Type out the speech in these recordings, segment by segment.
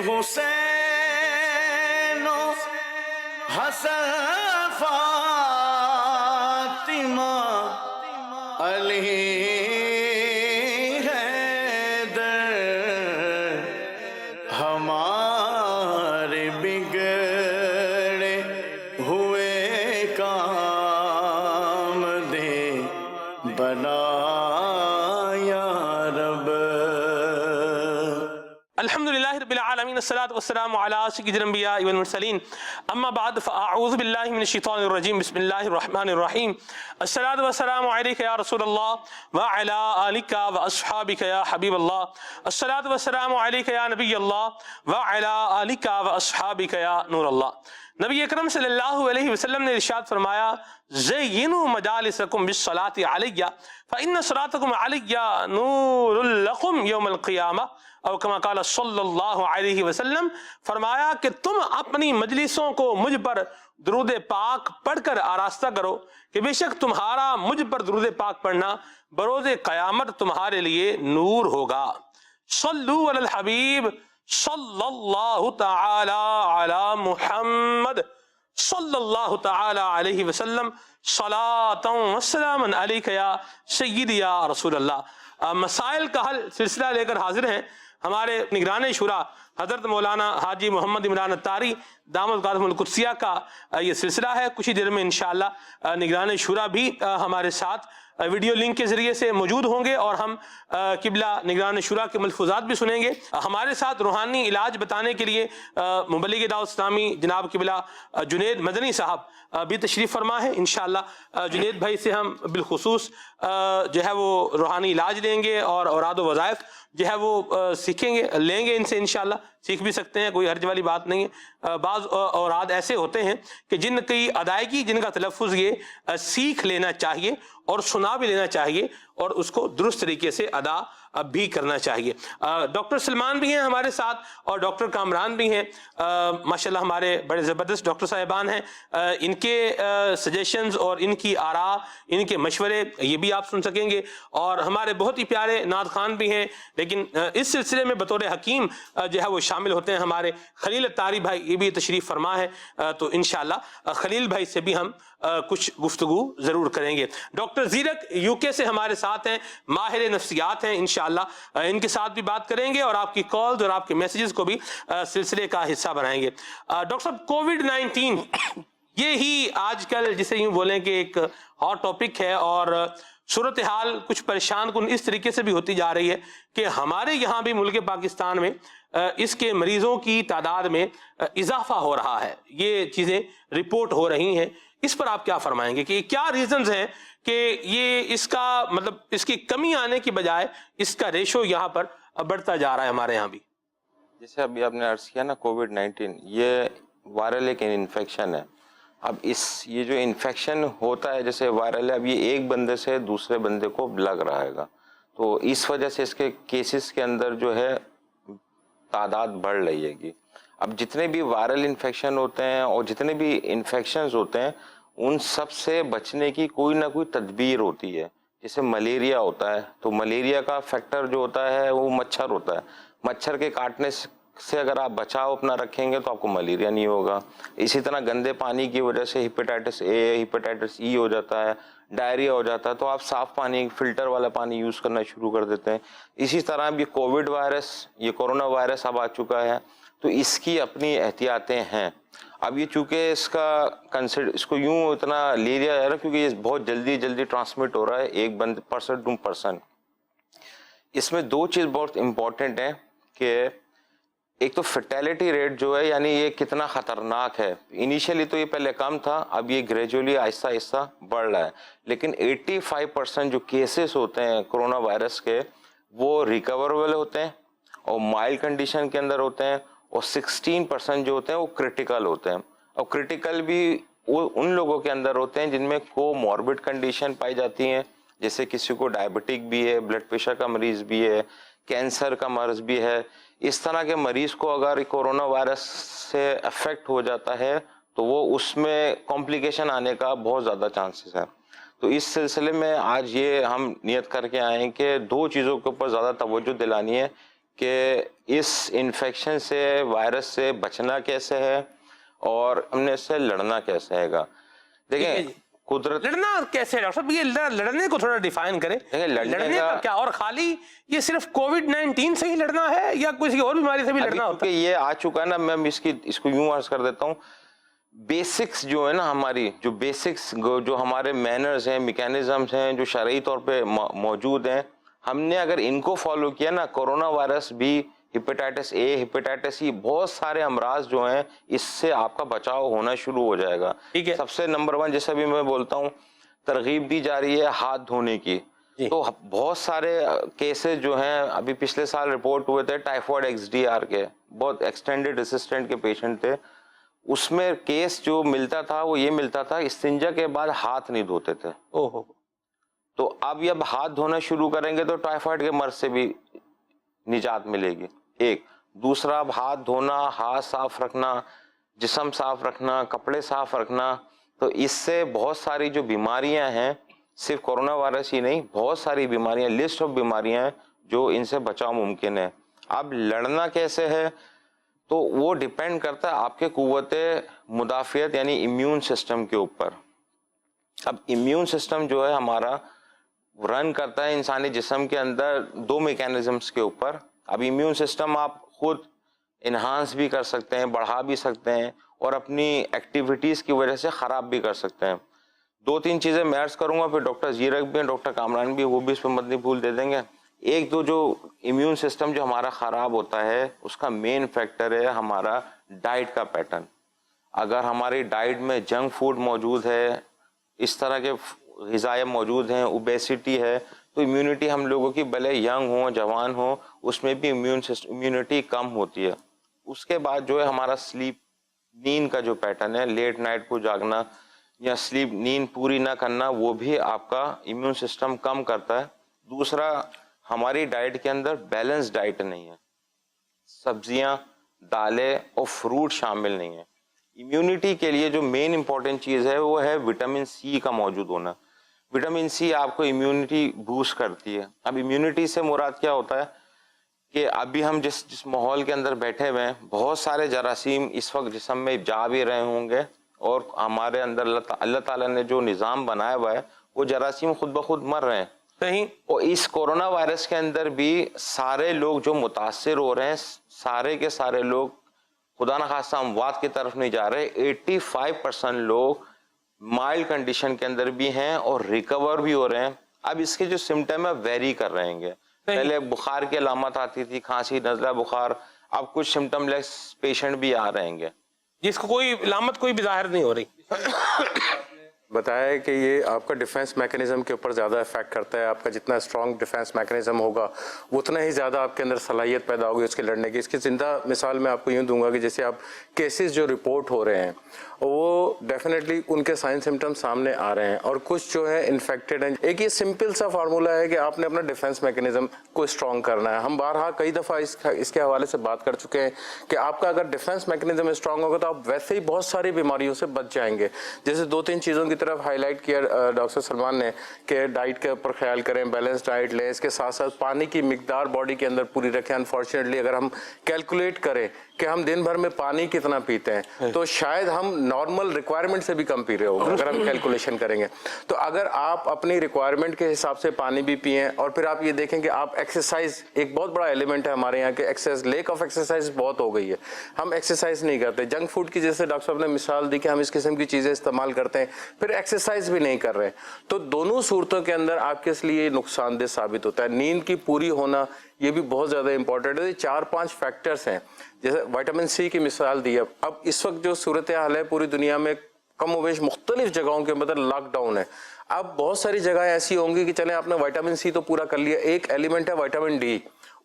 حسین و حسن فاطمہ علی حیدر ہمارے بگڑے ہوئے کام دے بنا یا رب۔ الحمدللہ رب العالمین، الصلاۃ والسلام علی سید الانبیاء والمرسلین، اما بعد فاعوذ باللہ من الشیطان الرجیم، بسم اللہ الرحمن الرحیم۔ الصلاۃ والسلام علیک یا رسول اللہ وعلی آلک واصحابک یا حبیب اللہ، الصلاۃ والسلام علیک یا نبی اللہ وعلی آلک واصحابک یا نور اللہ۔ نبی اکرم صلی اللہ علیہ وسلم نے ارشاد فرمایا، زینوا مجالسکم بالصلاۃ علی فإن صلاتکم علی نور لکم یوم القیامہ، اور کما قال صلی اللہ علیہ وسلم، فرمایا کہ تم اپنی مجلسوں کو مجھ پر درود پاک پڑھ کر آراستہ کرو کہ بے شک تمہارا مجھ پر درود پاک پڑھنا بروز قیامت تمہارے لیے نور ہوگا۔ صلو علی الحبیب صلی اللہ تعالی علی محمد صلی اللہ تعالی علیہ وسلم، صلاۃ و سلام علیک یا سیدی یا رسول اللہ۔ مسائل کا حل سلسلہ لے کر حاضر ہیں ہمارے نگران شورا حضرت مولانا حاجی محمد عمران اتاری دامت برکاتہم القدسیہ کا یہ سلسلہ ہے۔ کچھ ہی دیر میں انشاءاللہ نگران شورا بھی ہمارے ساتھ ویڈیو لنک کے ذریعے سے موجود ہوں گے اور ہم قبلہ نگران شورا کے ملفوظات بھی سنیں گے۔ ہمارے ساتھ روحانی علاج بتانے کے لیے مبلغ دعوت اسلامی جناب قبلہ جنید مدنی صاحب بھی تشریف فرما ہے۔ انشاءاللہ جنید بھائی سے ہم بالخصوص جو ہے وہ روحانی علاج لیں گے اور اوراد و وظائف جو ہے وہ سیکھیں گے، لیں گے ان سے انشاءاللہ، سیکھ بھی سکتے ہیں، کوئی حرج والی بات نہیں ہے۔ بعض اوراد ایسے ہوتے ہیں کہ جن کی ادائیگی، جن کا تلفظ یہ سیکھ لینا چاہیے اور سنا بھی لینا چاہیے اور اس کو درست طریقے سے ادا بھی کرنا چاہیے۔ ڈاکٹر سلمان بھی ہیں ہمارے ساتھ اور ڈاکٹر کامران بھی ہیں، ماشاءاللہ ہمارے بڑے زبردست ڈاکٹر صاحبان ہیں۔ ان کے سجیشنز اور ان کی آراء، ان کے مشورے یہ بھی آپ سن سکیں گے، اور ہمارے بہت ہی پیارے نعت خوان بھی ہیں، لیکن اس سلسلے میں بطور حکیم جو ہے وہ شامل ہوتے ہیں ہمارے خلیل اتاری بھائی، یہ بھی تشریف فرما ہے، تو انشاءاللہ خلیل بھائی سے بھی ہم کچھ گفتگو ضرور کریں گے۔ ڈاکٹر زیرک یو کے سے ہمارے ساتھ ہیں، ماہر نفسیات ہیں، انشاءاللہ ان کے ساتھ بھی بات کریں گے اور آپ کی کالز اور آپ کے میسیجز کو بھی سلسلے کا حصہ بنائیں گے۔ ڈاکٹر صاحب، کووڈ-19 یہی آج کل جسے یوں بولیں کہ ایک ہاٹ ٹاپک ہے، اور صورتحال کچھ پریشان کن اس طریقے سے بھی ہوتی جا رہی ہے کہ ہمارے یہاں بھی ملک پاکستان میں اس کے مریضوں کی تعداد میں اضافہ ہو رہا ہے، یہ چیزیں رپورٹ ہو رہی ہیں۔ اس پر آپ کیا فرمائیں گے کہ کیا ریزنز ہیں کہ یہ اس کا مطلب اس کی کمی آنے کی بجائے اس کا ریشو یہاں پر بڑھتا جا رہا ہے ہمارے یہاں بھی؟ جیسے ابھی آپ نے عرض کیا نا، کووڈ-19 یہ وائرل ایک انفیکشن ہے۔ اب یہ جو انفیکشن ہوتا ہے جیسے وائرل ہے، اب یہ ایک بندے سے دوسرے بندے کو لگ رہا ہے، تو اس وجہ سے اس کے کیسز کے اندر جو ہے تعداد بڑھ رہی ہے گی۔ اب جتنے بھی وائرل انفیکشن ہوتے ہیں اور جتنے بھی انفیکشنز ہوتے ہیں، ان سب سے بچنے کی کوئی نہ کوئی تدبیر ہوتی ہے۔ جیسے ملیریا ہوتا ہے تو ملیریا کا فیکٹر جو ہوتا ہے وہ مچھر ہوتا ہے، مچھر کے کاٹنے سے اگر آپ بچاؤ اپنا رکھیں گے تو آپ کو ملیریا نہیں ہوگا۔ اسی طرح گندے پانی کی وجہ سے ہیپیٹائٹس اے، ہیپیٹائٹس ای ہو جاتا ہے، ڈائریا ہو جاتا ہے، تو آپ صاف پانی، فلٹر والا پانی یوز کرنا شروع کر دیتے ہیں۔ اسی طرح یہ کووڈ وائرس، یہ کورونا وائرس اب آ چکا ہے، تو اس کی اپنی احتیاطیں ہیں۔ اب یہ چونکہ اس کو یوں اتنا لے لیا جا رہا ہے کیونکہ یہ بہت جلدی ٹرانسمٹ ہو رہا ہے ایک پرسن ٹو پرسن۔ اس میں دو چیز بہت امپورٹنٹ ہیں کہ ایک تو فرٹیلٹی ریٹ جو ہے، یعنی یہ کتنا خطرناک ہے۔ انیشیلی تو یہ پہلے کم تھا، اب یہ گریجولی آہستہ آہستہ بڑھ رہا ہے، لیکن 85% جو کیسز ہوتے ہیں کرونا وائرس کے وہ ریکوریبل ہوتے ہیں اور مائلڈ کنڈیشن کے اندر ہوتے ہیں، اور 16% جو ہوتے ہیں وہ کریٹیکل ہوتے ہیں۔ اور کریٹیکل بھی وہ ان لوگوں کے اندر ہوتے ہیں جن میں کو موربڈ کنڈیشن پائی جاتی ہیں، جیسے کسی کو ڈائبٹک بھی ہے، بلڈ پریشر کا مریض بھی ہے، کینسر کا مرض بھی ہے۔ اس طرح کے مریض کو اگر کورونا وائرس سے افیکٹ ہو جاتا ہے تو وہ اس میں کمپلیکیشن آنے کا بہت زیادہ چانسز ہے۔ تو اس سلسلے میں آج یہ ہم نیت کر کے آئے ہیں کہ دو چیزوں کے اوپر زیادہ توجہ دلانی ہے کہ اس انفیکشن سے وائرس سے بچنا کیسے ہے اور ہم نے اس سے لڑنا کیسے ہے گا. دیکھیں قدرت لڑنا کیسے ہے ڈاکٹر صاحب, یہ لڑنے کو تھوڑا ڈیفائن کریں. لڑنے کا کیا, اور خالی یہ صرف کووڈ-19 سے ہی لڑنا ہے یا کسی اور بیماری سے بھی لڑنا ہوتا ہے؟ یہ آ چکا ہے نا, میں اس کو یوں عرض کر دیتا ہوں. بیسکس جو ہے نا ہماری, جو بیسکس جو ہمارے مینرز ہیں, میکینزمز ہیں, جو شرعی طور پہ موجود ہیں, ہم نے اگر ان کو فالو کیا نا, کرونا وائرس بھی, ہیپیٹائٹس اے, ہیپیٹائٹس ای, بہت سارے امراض جو ہیں اس سے آپ کا بچاؤ ہونا شروع ہو جائے گا. سب سے نمبر 1 جیسے بھی میں بولتا ہوں, ترغیب دی جا رہی ہے ہاتھ دھونے کی. تو بہت سارے کیسز جو ہیں ابھی پچھلے سال رپورٹ ہوئے تھے ٹائیفائڈ XDR کے, بہت ایکسٹینڈڈ ریسسٹنٹ کے پیشنٹ تھے. اس میں کیس جو ملتا تھا وہ یہ ملتا تھا, استنجا کے بعد ہاتھ نہیں دھوتے تھے. تو اب یہ ہاتھ دھونا شروع کریں گے تو ٹائیفائڈ کے مرض سے بھی نجات ملے گی. ایک دوسرا, اب ہاتھ دھونا, ہاتھ صاف رکھنا, جسم صاف رکھنا, کپڑے صاف رکھنا, تو اس سے بہت ساری جو بیماریاں ہیں, صرف کورونا وائرس ہی نہیں, بہت ساری بیماریاں, لسٹ آف بیماریاں ہیں جو ان سے بچاؤ ممکن ہے. اب لڑنا کیسے ہے تو وہ ڈیپینڈ کرتا ہے آپ کے قوت مدافعت یعنی امیون سسٹم کے اوپر. اب امیون سسٹم جو ہے ہمارا رن کرتا ہے انسانی جسم کے اندر 2 میکینزمز کے اوپر. اب امیون سسٹم آپ خود انہانس بھی کر سکتے ہیں, بڑھا بھی سکتے ہیں, اور اپنی ایکٹیویٹیز کی وجہ سے خراب بھی کر سکتے ہیں. 2-3 چیزیں میں عرض کروں گا, پھر ڈاکٹر زیرک بھی ہیں, ڈاکٹر کامران بھی, وہ بھی اس پہ مدنی پھول دے دیں گے. ایک تو جو امیون سسٹم جو ہمارا خراب ہوتا ہے اس کا مین فیکٹر ہے ہمارا ڈائٹ کا پیٹرن. اگر ہماری ڈائٹ میں جنک فوڈ موجود ہے, اس طرح کے غذائیں موجود ہیں, اوبیسٹی ہے, تو امیونٹی ہم لوگوں کی بھلے ینگ ہوں جوان ہوں اس میں بھی امیونٹی کم ہوتی ہے. اس کے بعد جو ہے ہمارا سلیپ, نیند کا جو پیٹرن ہے, لیٹ نائٹ کو جاگنا یا سلیپ نیند پوری نہ کرنا, وہ بھی آپ کا امیون سسٹم کم کرتا ہے. دوسرا, ہماری ڈائٹ کے اندر بیلنس ڈائٹ نہیں ہے, سبزیاں, دالیں اور فروٹ شامل نہیں ہیں. امیونٹی کے لیے جو مین امپورٹنٹ چیز ہے وہ ہے وٹامن سی کا موجود ہونا. وٹامن سی آپ کو امیونٹی بوسٹ کرتی ہے. اب امیونٹی سے مراد کیا ہوتا ہے کہ ابھی ہم جس ماحول کے اندر بیٹھے ہوئے ہیں, بہت سارے جراثیم اس وقت جسم میں جا بھی رہے ہوں گے, اور ہمارے اندر اللہ تعالیٰ نے جو نظام بنایا ہوا ہے وہ جراثیم خود بخود مر رہے ہیں. اور اس کورونا وائرس کے اندر بھی سارے لوگ جو متاثر ہو رہے ہیں, سارے کے سارے لوگ خدا نخواستہ اموات کی طرف نہیں جا رہے. 85% لوگ مائلڈ کنڈیشن کے اندر بھی ہیں اور ریکور بھی ہو رہے ہیں. اب اس کے جو سمٹم ہے ویری کر رہے ہیں. پہلے بخار کی علامت آتی تھی, کھانسی, نزلہ, بخار, اب کچھ سمٹم لیس پیشنٹ بھی آ رہے ہیں جس کو کوئی علامت کوئی بھی ظاہر نہیں ہو رہی. بتایا ہے کہ یہ آپ کا ڈیفنس میکنزم کے اوپر زیادہ افیکٹ کرتا ہے. آپ کا جتنا اسٹرانگ ڈیفنس میکنزم ہوگا اتنا ہی زیادہ آپ کے اندر صلاحیت پیدا ہوگی اس کے لڑنے کی. اس کی زندہ مثال میں آپ کو یوں دوں گا کہ جیسے آپ کیسز جو رپورٹ ہو رہے ہیں وہ ڈیفینیٹلی ان کے سائن سمٹم سامنے آ رہے ہیں, اور کچھ جو ہے انفیکٹڈ ہیں. ایک یہ سمپل سا فارمولہ ہے کہ آپ نے اپنا ڈیفنس میکنزم کو اسٹرانگ کرنا ہے. ہم بارہا کئی دفعہ اس کے حوالے سے بات کر چکے ہیں کہ آپ کا اگر ڈیفنس میکنزم اسٹرانگ ہوگا تو آپ ویسے ہی بہت ساری بیماریوں سے بچ جائیں گے. جیسے 2-3 چیزوں کی طرف ہائی لائٹ کیا ڈاکٹر سلمان نے کہ ڈائٹ کے اوپر خیال کریں, بیلنس ڈائٹ لیں, اس کے ساتھ ساتھ پانی کی مقدار باڈی کے اندر پوری رکھیں. انفارچونیٹلی اگر ہم کیلکولیٹ کریں کہ ہم دن بھر میں پانی کتنا پیتے ہیں تو شاید ہم نارمل ریکوائرمنٹ سے بھی کم پی رہے ہوں اگر ہم کیلکولیشن کریں گے. تو اگر آپ اپنی ریکوائرمنٹ کے حساب سے پانی بھی پئیں, اور پھر آپ یہ دیکھیں کہ آپ ایکسرسائز, ایک بہت بڑا ایلیمنٹ ہے ہمارے یہاں کہ ایکسرسائز, لیک آف ایکسرسائز بہت ہو گئی ہے. ہم ایکسرسائز نہیں کرتے. جنک فوڈ کی جیسے ڈاکٹر صاحب نے مثال دی کہ ہم اس قسم کی چیزیں استعمال کرتے ہیں, پھر ایکسرسائز بھی نہیں کر رہے. تو دونوں صورتوں کے اندر آپ کے لیے نقصان دہ ثابت ہوتا ہے. نیند کی پوری ہونا یہ بھی بہت زیادہ امپورٹنٹ ہے. 4-5 فیکٹرز ہیں, جیسے وٹامن سی کی مثال دی. اب اس وقت جو صورتحال ہے پوری دنیا میں کم و بیش مختلف جگہوں کے اندر لاک ڈاؤن ہے. اب بہت ساری جگہیں ایسی ہوں گی کہ چلیں آپ نے وٹامن سی تو پورا کر لیا. ایک ایلیمنٹ ہے وٹامن ڈی,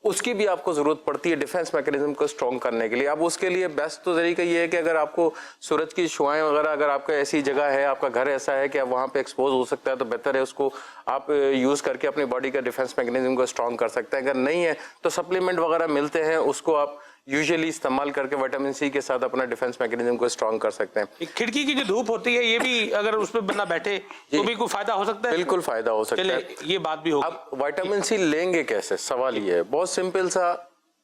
اس کی بھی آپ کو ضرورت پڑتی ہے ڈیفنس میکنزم کو اسٹرانگ کرنے کے لیے. اب اس کے لیے بیسٹ تو طریقہ یہ ہے کہ اگر آپ کو سورج کی شعائیں وغیرہ, اگر آپ کا ایسی جگہ ہے, آپ کا گھر ایسا ہے کہ آپ وہاں پہ ایکسپوز ہو سکتا ہے تو بہتر ہے اس کو آپ یوز کر کے اپنی باڈی کا ڈیفنس میکنزم کو اسٹرانگ کر سکتے ہیں. اگر نہیں ہے تو سپلیمنٹ وغیرہ ملتے ہیں, اس کو آپ یوزلی استعمال کر کے وٹامن سی کے ساتھ اپنا ڈیفنس میکنزم کو اسٹرانگ کر سکتے ہیں. کھڑکی کی جو دھوپ ہوتی ہے یہ بھی اگر اس پہ بندہ بیٹھے تو بھی کوئی فائدہ ہو سکتا ہے. بالکل فائدہ ہو سکتا ہے. یہ بات بھی ہوگی. اب وٹامن سی لیں گے کیسے, سوال یہ ہے. بہت سمپل سا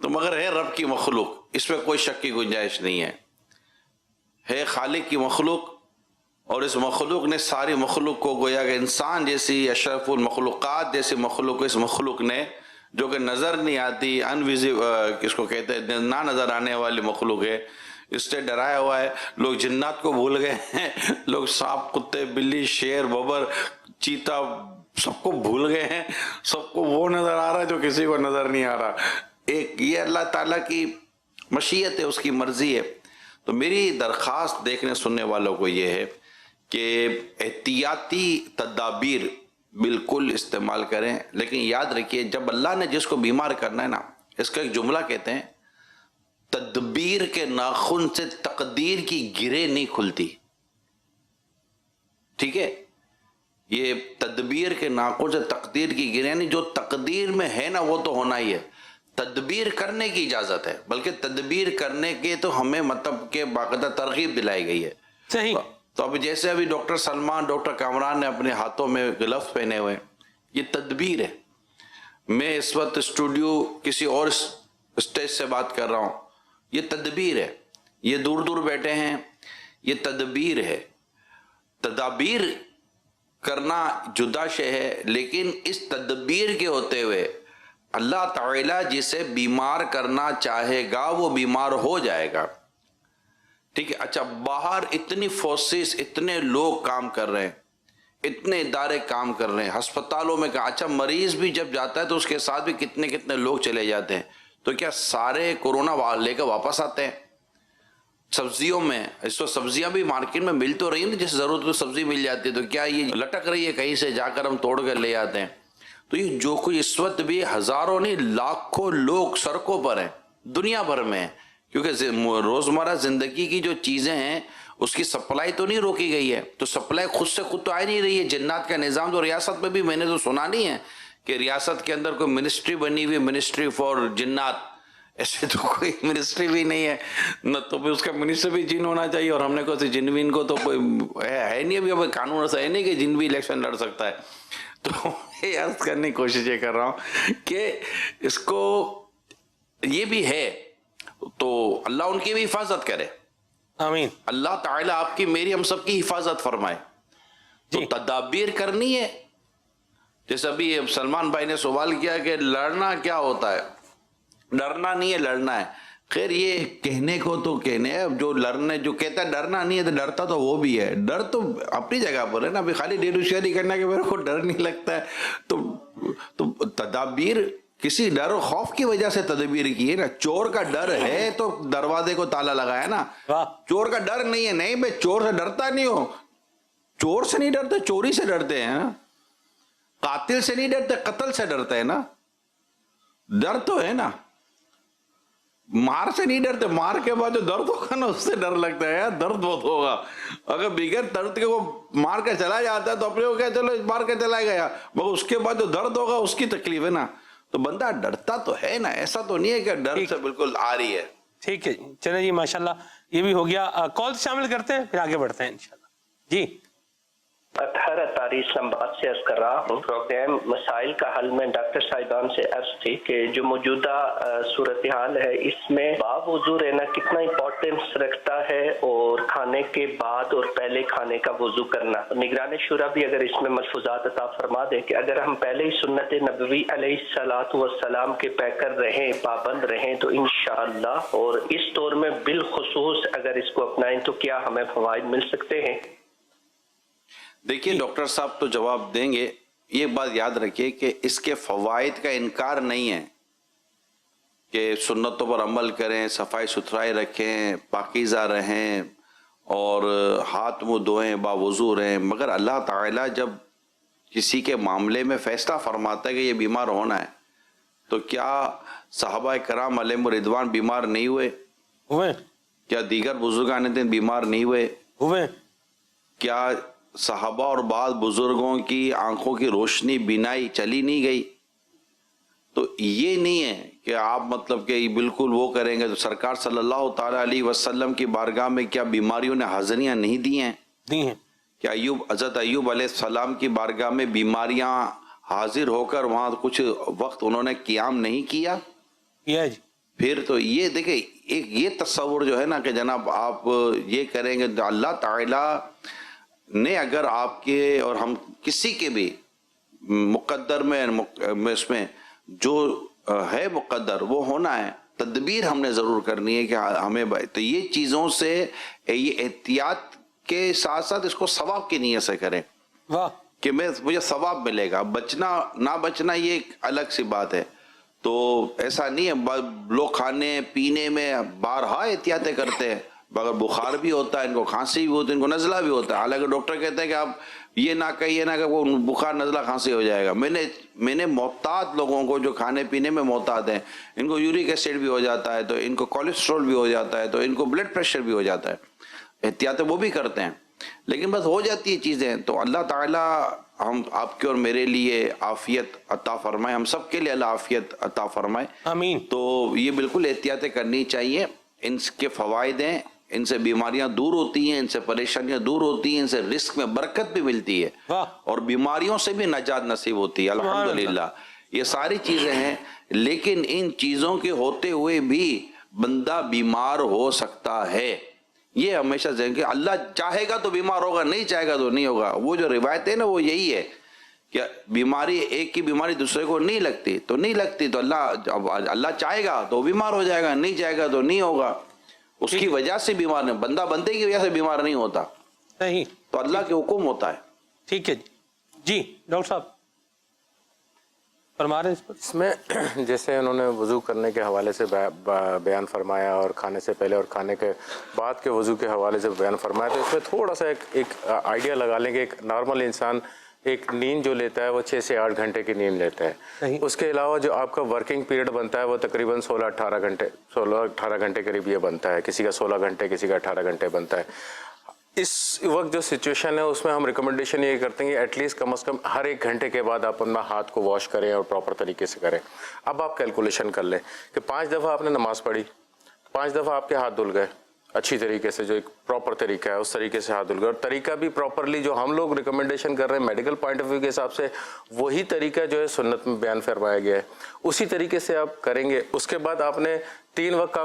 تو مگر ہے رب کی مخلوق، اس میں کوئی شک کی گنجائش نہیں ہے خالق کی مخلوق، اور اس مخلوق نے ساری مخلوق کو گویا کہ انسان جیسی اشرف المخلوقات جیسی مخلوق، اس مخلوق نے جو کہ نظر نہیں آتی، کس کو کہتے ہیں، نہ نظر آنے والی مخلوق ہے، اس سے ڈرایا ہوا ہے۔ لوگ جنات کو بھول گئے ہیں، لوگ سانپ، کتے، بلی، شیر، ببر، چیتا سب کو بھول گئے ہیں، سب کو وہ نظر آ رہا ہے جو کسی کو نظر نہیں آ رہا۔ ایک یہ اللہ تعالیٰ کی مشیت ہے، اس کی مرضی ہے۔ تو میری درخواست دیکھنے سننے والوں کو یہ ہے کہ احتیاطی تدابیر بالکل استعمال کریں، لیکن یاد رکھیے جب اللہ نے جس کو بیمار کرنا ہے نا، اس کا ایک جملہ کہتے ہیں، تدبیر کے ناخن سے تقدیر کی گرہ نہیں کھلتی۔ ٹھیک ہے، یہ تدبیر کے ناخن سے تقدیر کی گرہ نہیں، جو تقدیر میں ہے نا وہ تو ہونا ہی ہے۔ تدبیر کرنے کی اجازت ہے، بلکہ تدبیر کرنے کے تو ہمیں مطلب کہ باقاعدہ ترغیب دلائی گئی ہے۔ صحیح۔ تو اب جیسے ابھی ڈاکٹر سلمان، ڈاکٹر کامران نے اپنے ہاتھوں میں گلفز پہنے ہوئے، یہ تدبیر ہے۔ میں اس وقت اسٹوڈیو کسی اور اسٹیج سے بات کر رہا ہوں، یہ تدبیر ہے۔ یہ دور دور بیٹھے ہیں، یہ تدبیر ہے۔ تدابیر کرنا جدا شے ہے، لیکن اس تدبیر کے ہوتے ہوئے اللہ تعالیٰ جسے بیمار کرنا چاہے گا وہ بیمار ہو جائے گا۔ ٹھیک ہے، اچھا باہر اتنی فورسز، اتنے لوگ کام کر رہے ہیں، اتنے ادارے کام کر رہے ہیں، ہسپتالوں میں اچھا مریض بھی جب جاتا ہے تو اس کے ساتھ بھی کتنے کتنے لوگ چلے جاتے ہیں، تو کیا سارے کورونا لے کر واپس آتے ہیں؟ سبزیوں میں اس وقت سبزیاں بھی مارکیٹ میں مل تو رہی ہیں، جس ضرورت کو سبزی مل جاتی ہے، تو کیا یہ لٹک رہی ہے کہیں سے جا کر ہم توڑ کر لے آتے ہیں؟ تو یہ جو کوئی اس وقت بھی ہزاروں نہیں لاکھوں لوگ سڑکوں پر ہیں دنیا بھر میں، کیونکہ روزمرہ زندگی کی جو چیزیں ہیں اس کی سپلائی تو نہیں روکی گئی ہے، تو سپلائی خود سے خود تو آ نہیں رہی ہے۔ جنات کا نظام تو ریاست میں بھی میں نے تو سنا نہیں ہے کہ ریاست کے اندر کوئی منسٹری بنی ہوئی، منسٹری فار جنات، ایسے تو کوئی منسٹری بھی نہیں ہے، نہ تو پھر اس کا منسٹر بھی جن ہونا چاہیے، اور ہم نے کوئی جنوین کو تو کوئی ہے نہیں، ابھی قانون ایسا ہے نہیں کہ جن بھی الیکشن لڑ سکتا ہے۔ تو یہ عرض کرنے کی کوشش یہ کر رہا ہوں کہ اس کو یہ بھی ہے، تو اللہ ان کی بھی حفاظت کرے، آمین۔ اللہ تعالیٰ آپ کی، میری، ہم سب کی حفاظت فرمائے۔ تو تدابیر کرنی ہے، جیسے ابھی سلمان بھائی نے سوال کیا کہ لڑنا کیا ہوتا ہے، ڈرنا نہیں ہے، لڑنا ہے۔ خیر یہ کہنے کو تو کہنے ہے، جو لڑنے جو کہتا ہے ڈرنا نہیں ہے تو ڈرتا تو وہ بھی ہے، ڈر تو اپنی جگہ پر ہے نا، ابھی خالی ڈیر ہوشیاری کرنا کہ میرے کو ڈر نہیں لگتا ہے، تو تدابیر کسی ڈر و خوف کی وجہ سے تدبیر کی ہے نا۔ چور کا ڈر ہے تو دروازے کو تالا لگایا نا، چور کا ڈر نہیں ہے، نہیں میں چور سے ڈرتا نہیں ہوں، چور سے نہیں ڈرتے، چوری سے ڈرتے ہیں نا، قاتل سے نہیں ڈرتے، قتل سے ڈرتے ہیں نا، ڈر تو ہے نا، مار سے نہیں ڈرتے، مار کے بعد جو درد ہوگا نا اس سے ڈر لگتا ہے، یار درد بہت ہوگا، اگر بغیر درد کے وہ مار کے چلا جاتا ہے تو اپنے کو کیا چلو مار کے چلا گیا، مگر اس کے بعد جو درد ہوگا اس کی تکلیف ہے نا، تو بندہ ڈرتا تو ہے نا، ایسا تو نہیں ہے کہ ڈر سے بالکل آ رہی ہے۔ ٹھیک ہے چلیں جی، ماشاءاللہ یہ بھی ہو گیا، کال شامل کرتے ہیں پھر آگے بڑھتے ہیں انشاءاللہ۔ جی اطہر اطاری اسلام آباد سے عرض کر رہا ہوں، پروگرام مسائل کا حل میں ڈاکٹر صاحبان سے عرض تھی کہ جو موجودہ صورتحال ہے اس میں باب وضو رہنا کتنا امپورٹنس رکھتا ہے، اور کھانے کے بعد اور پہلے کھانے کا وضو کرنا۔ نگران شورا بھی اگر اس میں ملفوظات عطا فرما دے کہ اگر ہم پہلے ہی سنت نبوی علیہ الصلوۃ والسلام کے پیکر رہیں، پابند رہیں، تو انشاءاللہ اور اس دور میں بالخصوص اگر اس کو اپنائیں تو کیا ہمیں فوائد مل سکتے ہیں؟ دیکھیے ڈاکٹر صاحب تو جواب دیں گے، یہ بات یاد رکھیے کہ اس کے فوائد کا انکار نہیں ہے کہ سنتوں پر عمل کریں، صفائی ستھرائی رکھیں، پاکیزہ رہیں اور ہاتھ منہ دھوئیں، باوضو رہیں، مگر اللہ تعالیٰ جب کسی کے معاملے میں فیصلہ فرماتا ہے کہ یہ بیمار ہونا ہے، تو کیا صحابہ کرام علیہم رضوان بیمار نہیں ہوئے؟ کیا دیگر بزرگان دین بیمار نہیں ہوئے؟ کیا صحابہ اور بعض بزرگوں کی آنکھوں کی روشنی، بینائی چلی نہیں گئی؟ تو یہ نہیں ہے کہ آپ مطلب کہ بالکل وہ کریں گے، تو سرکار صلی اللہ تعالیٰ علیہ وسلم کی بارگاہ میں کیا بیماریوں نے حاضریاں نہیں دی ہیں؟ کیا حضرت ایوب علیہ السلام کی بارگاہ میں بیماریاں حاضر ہو کر وہاں کچھ وقت انہوں نے قیام نہیں کیا؟ پھر تو یہ دیکھیں ایک یہ تصور جو ہے نا کہ جناب آپ یہ کریں گے تو اللہ تعالیٰ نے اگر آپ کے اور ہم کسی کے بھی مقدر میں اس میں جو ہے مقدر وہ ہونا ہے، تدبیر ہم نے ضرور کرنی ہے کہ ہمیں تو یہ چیزوں سے یہ احتیاط کے ساتھ ساتھ اس کو ثواب کی نیت سے کریں واہ کہ مجھے ثواب ملے گا، بچنا نہ بچنا یہ ایک الگ سی بات ہے. تو ایسا نہیں ہے، لوگ کھانے پینے میں بارہا احتیاطیں کرتے ہیں، اگر بخار بھی ہوتا ہے، ان کو کھانسی بھی ہوتی ہے، ان کو نزلہ بھی ہوتا ہے، حالانکہ ڈاکٹر کہتے ہیں کہ آپ یہ نہ کہیے نہ کہ وہ بخار نزلہ کھانسی ہو جائے گا. میں نے محتاط لوگوں کو جو کھانے پینے میں محتاط ہیں، ان کو یورک ایسڈ بھی ہو جاتا ہے، تو ان کو کولیسٹرول بھی ہو جاتا ہے، تو ان کو بلڈ پریشر بھی ہو جاتا ہے، احتیاطیں وہ بھی کرتے ہیں، لیکن بس ہو جاتی ہے چیزیں. تو اللہ تعالیٰ ہم آپ کے اور میرے لیے عافیت عطا فرمائے، ہم سب کے لیے اللہ عافیت عطا فرمائے، آمین. تو یہ بالکل احتیاطیں کرنی چاہیے. ان کے فوائد ہیں، ان سے بیماریاں دور ہوتی ہیں، ان سے پریشانیاں دور ہوتی ہیں، ان سے رزق میں برکت بھی ملتی ہے واہ. اور بیماریوں سے بھی نجات نصیب ہوتی ہے الحمدللہ. یہ ساری چیزیں ہیں، لیکن ان چیزوں کے ہوتے ہوئے بھی بندہ بیمار ہو سکتا ہے. یہ ہمیشہ ذہن کہ اللہ چاہے گا تو بیمار ہوگا، نہیں چاہے گا تو نہیں ہوگا. وہ جو روایت ہے نا وہ یہی ہے کہ بیماری ایک کی بیماری دوسرے کو نہیں لگتی تو نہیں لگتی، تو اللہ چاہے گا تو بیمار ہو جائے گا، نہیں چاہے گا تو نہیں ہوگا. اس کی وجہ سے بیمار نہیں، بندہ بندے کی وجہ سے بیمار نہیں ہوتا، صحیح، تو اللہ کے حکم ہوتا ہے. ٹھیک ہے جی ڈاکٹر صاحب فرما رہے ہیں اس پر. اس میں جیسے انہوں نے وضو کرنے کے حوالے سے بیان فرمایا اور کھانے سے پہلے اور کھانے کے بعد کے وضو کے حوالے سے بیان فرمایا، تو اس میں تھوڑا سا ایک آئیڈیا لگا لیں کہ ایک نارمل انسان ایک نیند جو لیتا ہے وہ 6 سے 8 گھنٹے کی نیند لیتا ہے. اس کے علاوہ جو آپ کا ورکنگ پیریڈ بنتا ہے وہ تقریباً 16-18 گھنٹے قریب یہ بنتا ہے. کسی کا 16 گھنٹے، کسی کا 18 گھنٹے بنتا ہے. اس وقت جو سچویشن ہے اس میں ہم ریکمنڈیشن یہ کرتے ہیں کہ ایٹ لیسٹ کم از کم ہر 1 گھنٹے کے بعد آپ اپنا ہاتھ کو واش کریں اور پراپر طریقے سے کریں. اب آپ کیلکولیشن کر لیں کہ 5 دفعہ آپ نے نماز پڑھی، 5 دفعہ آپ کے ہاتھ دھل گئے اچھی طریقے سے، جو ایک پراپر طریقہ ہے اس طریقے سے ہاتھ دھل گئے. اور طریقہ بھی پراپرلی جو ہم لوگ ریکمنڈیشن کر رہے ہیں میڈیکل پوائنٹ آف ویو کے حساب سے، وہی طریقہ جو ہے سنت میں بیان فرمایا گیا ہے، اسی طریقے سے آپ کریں گے. اس کے بعد آپ نے 3 وقت کا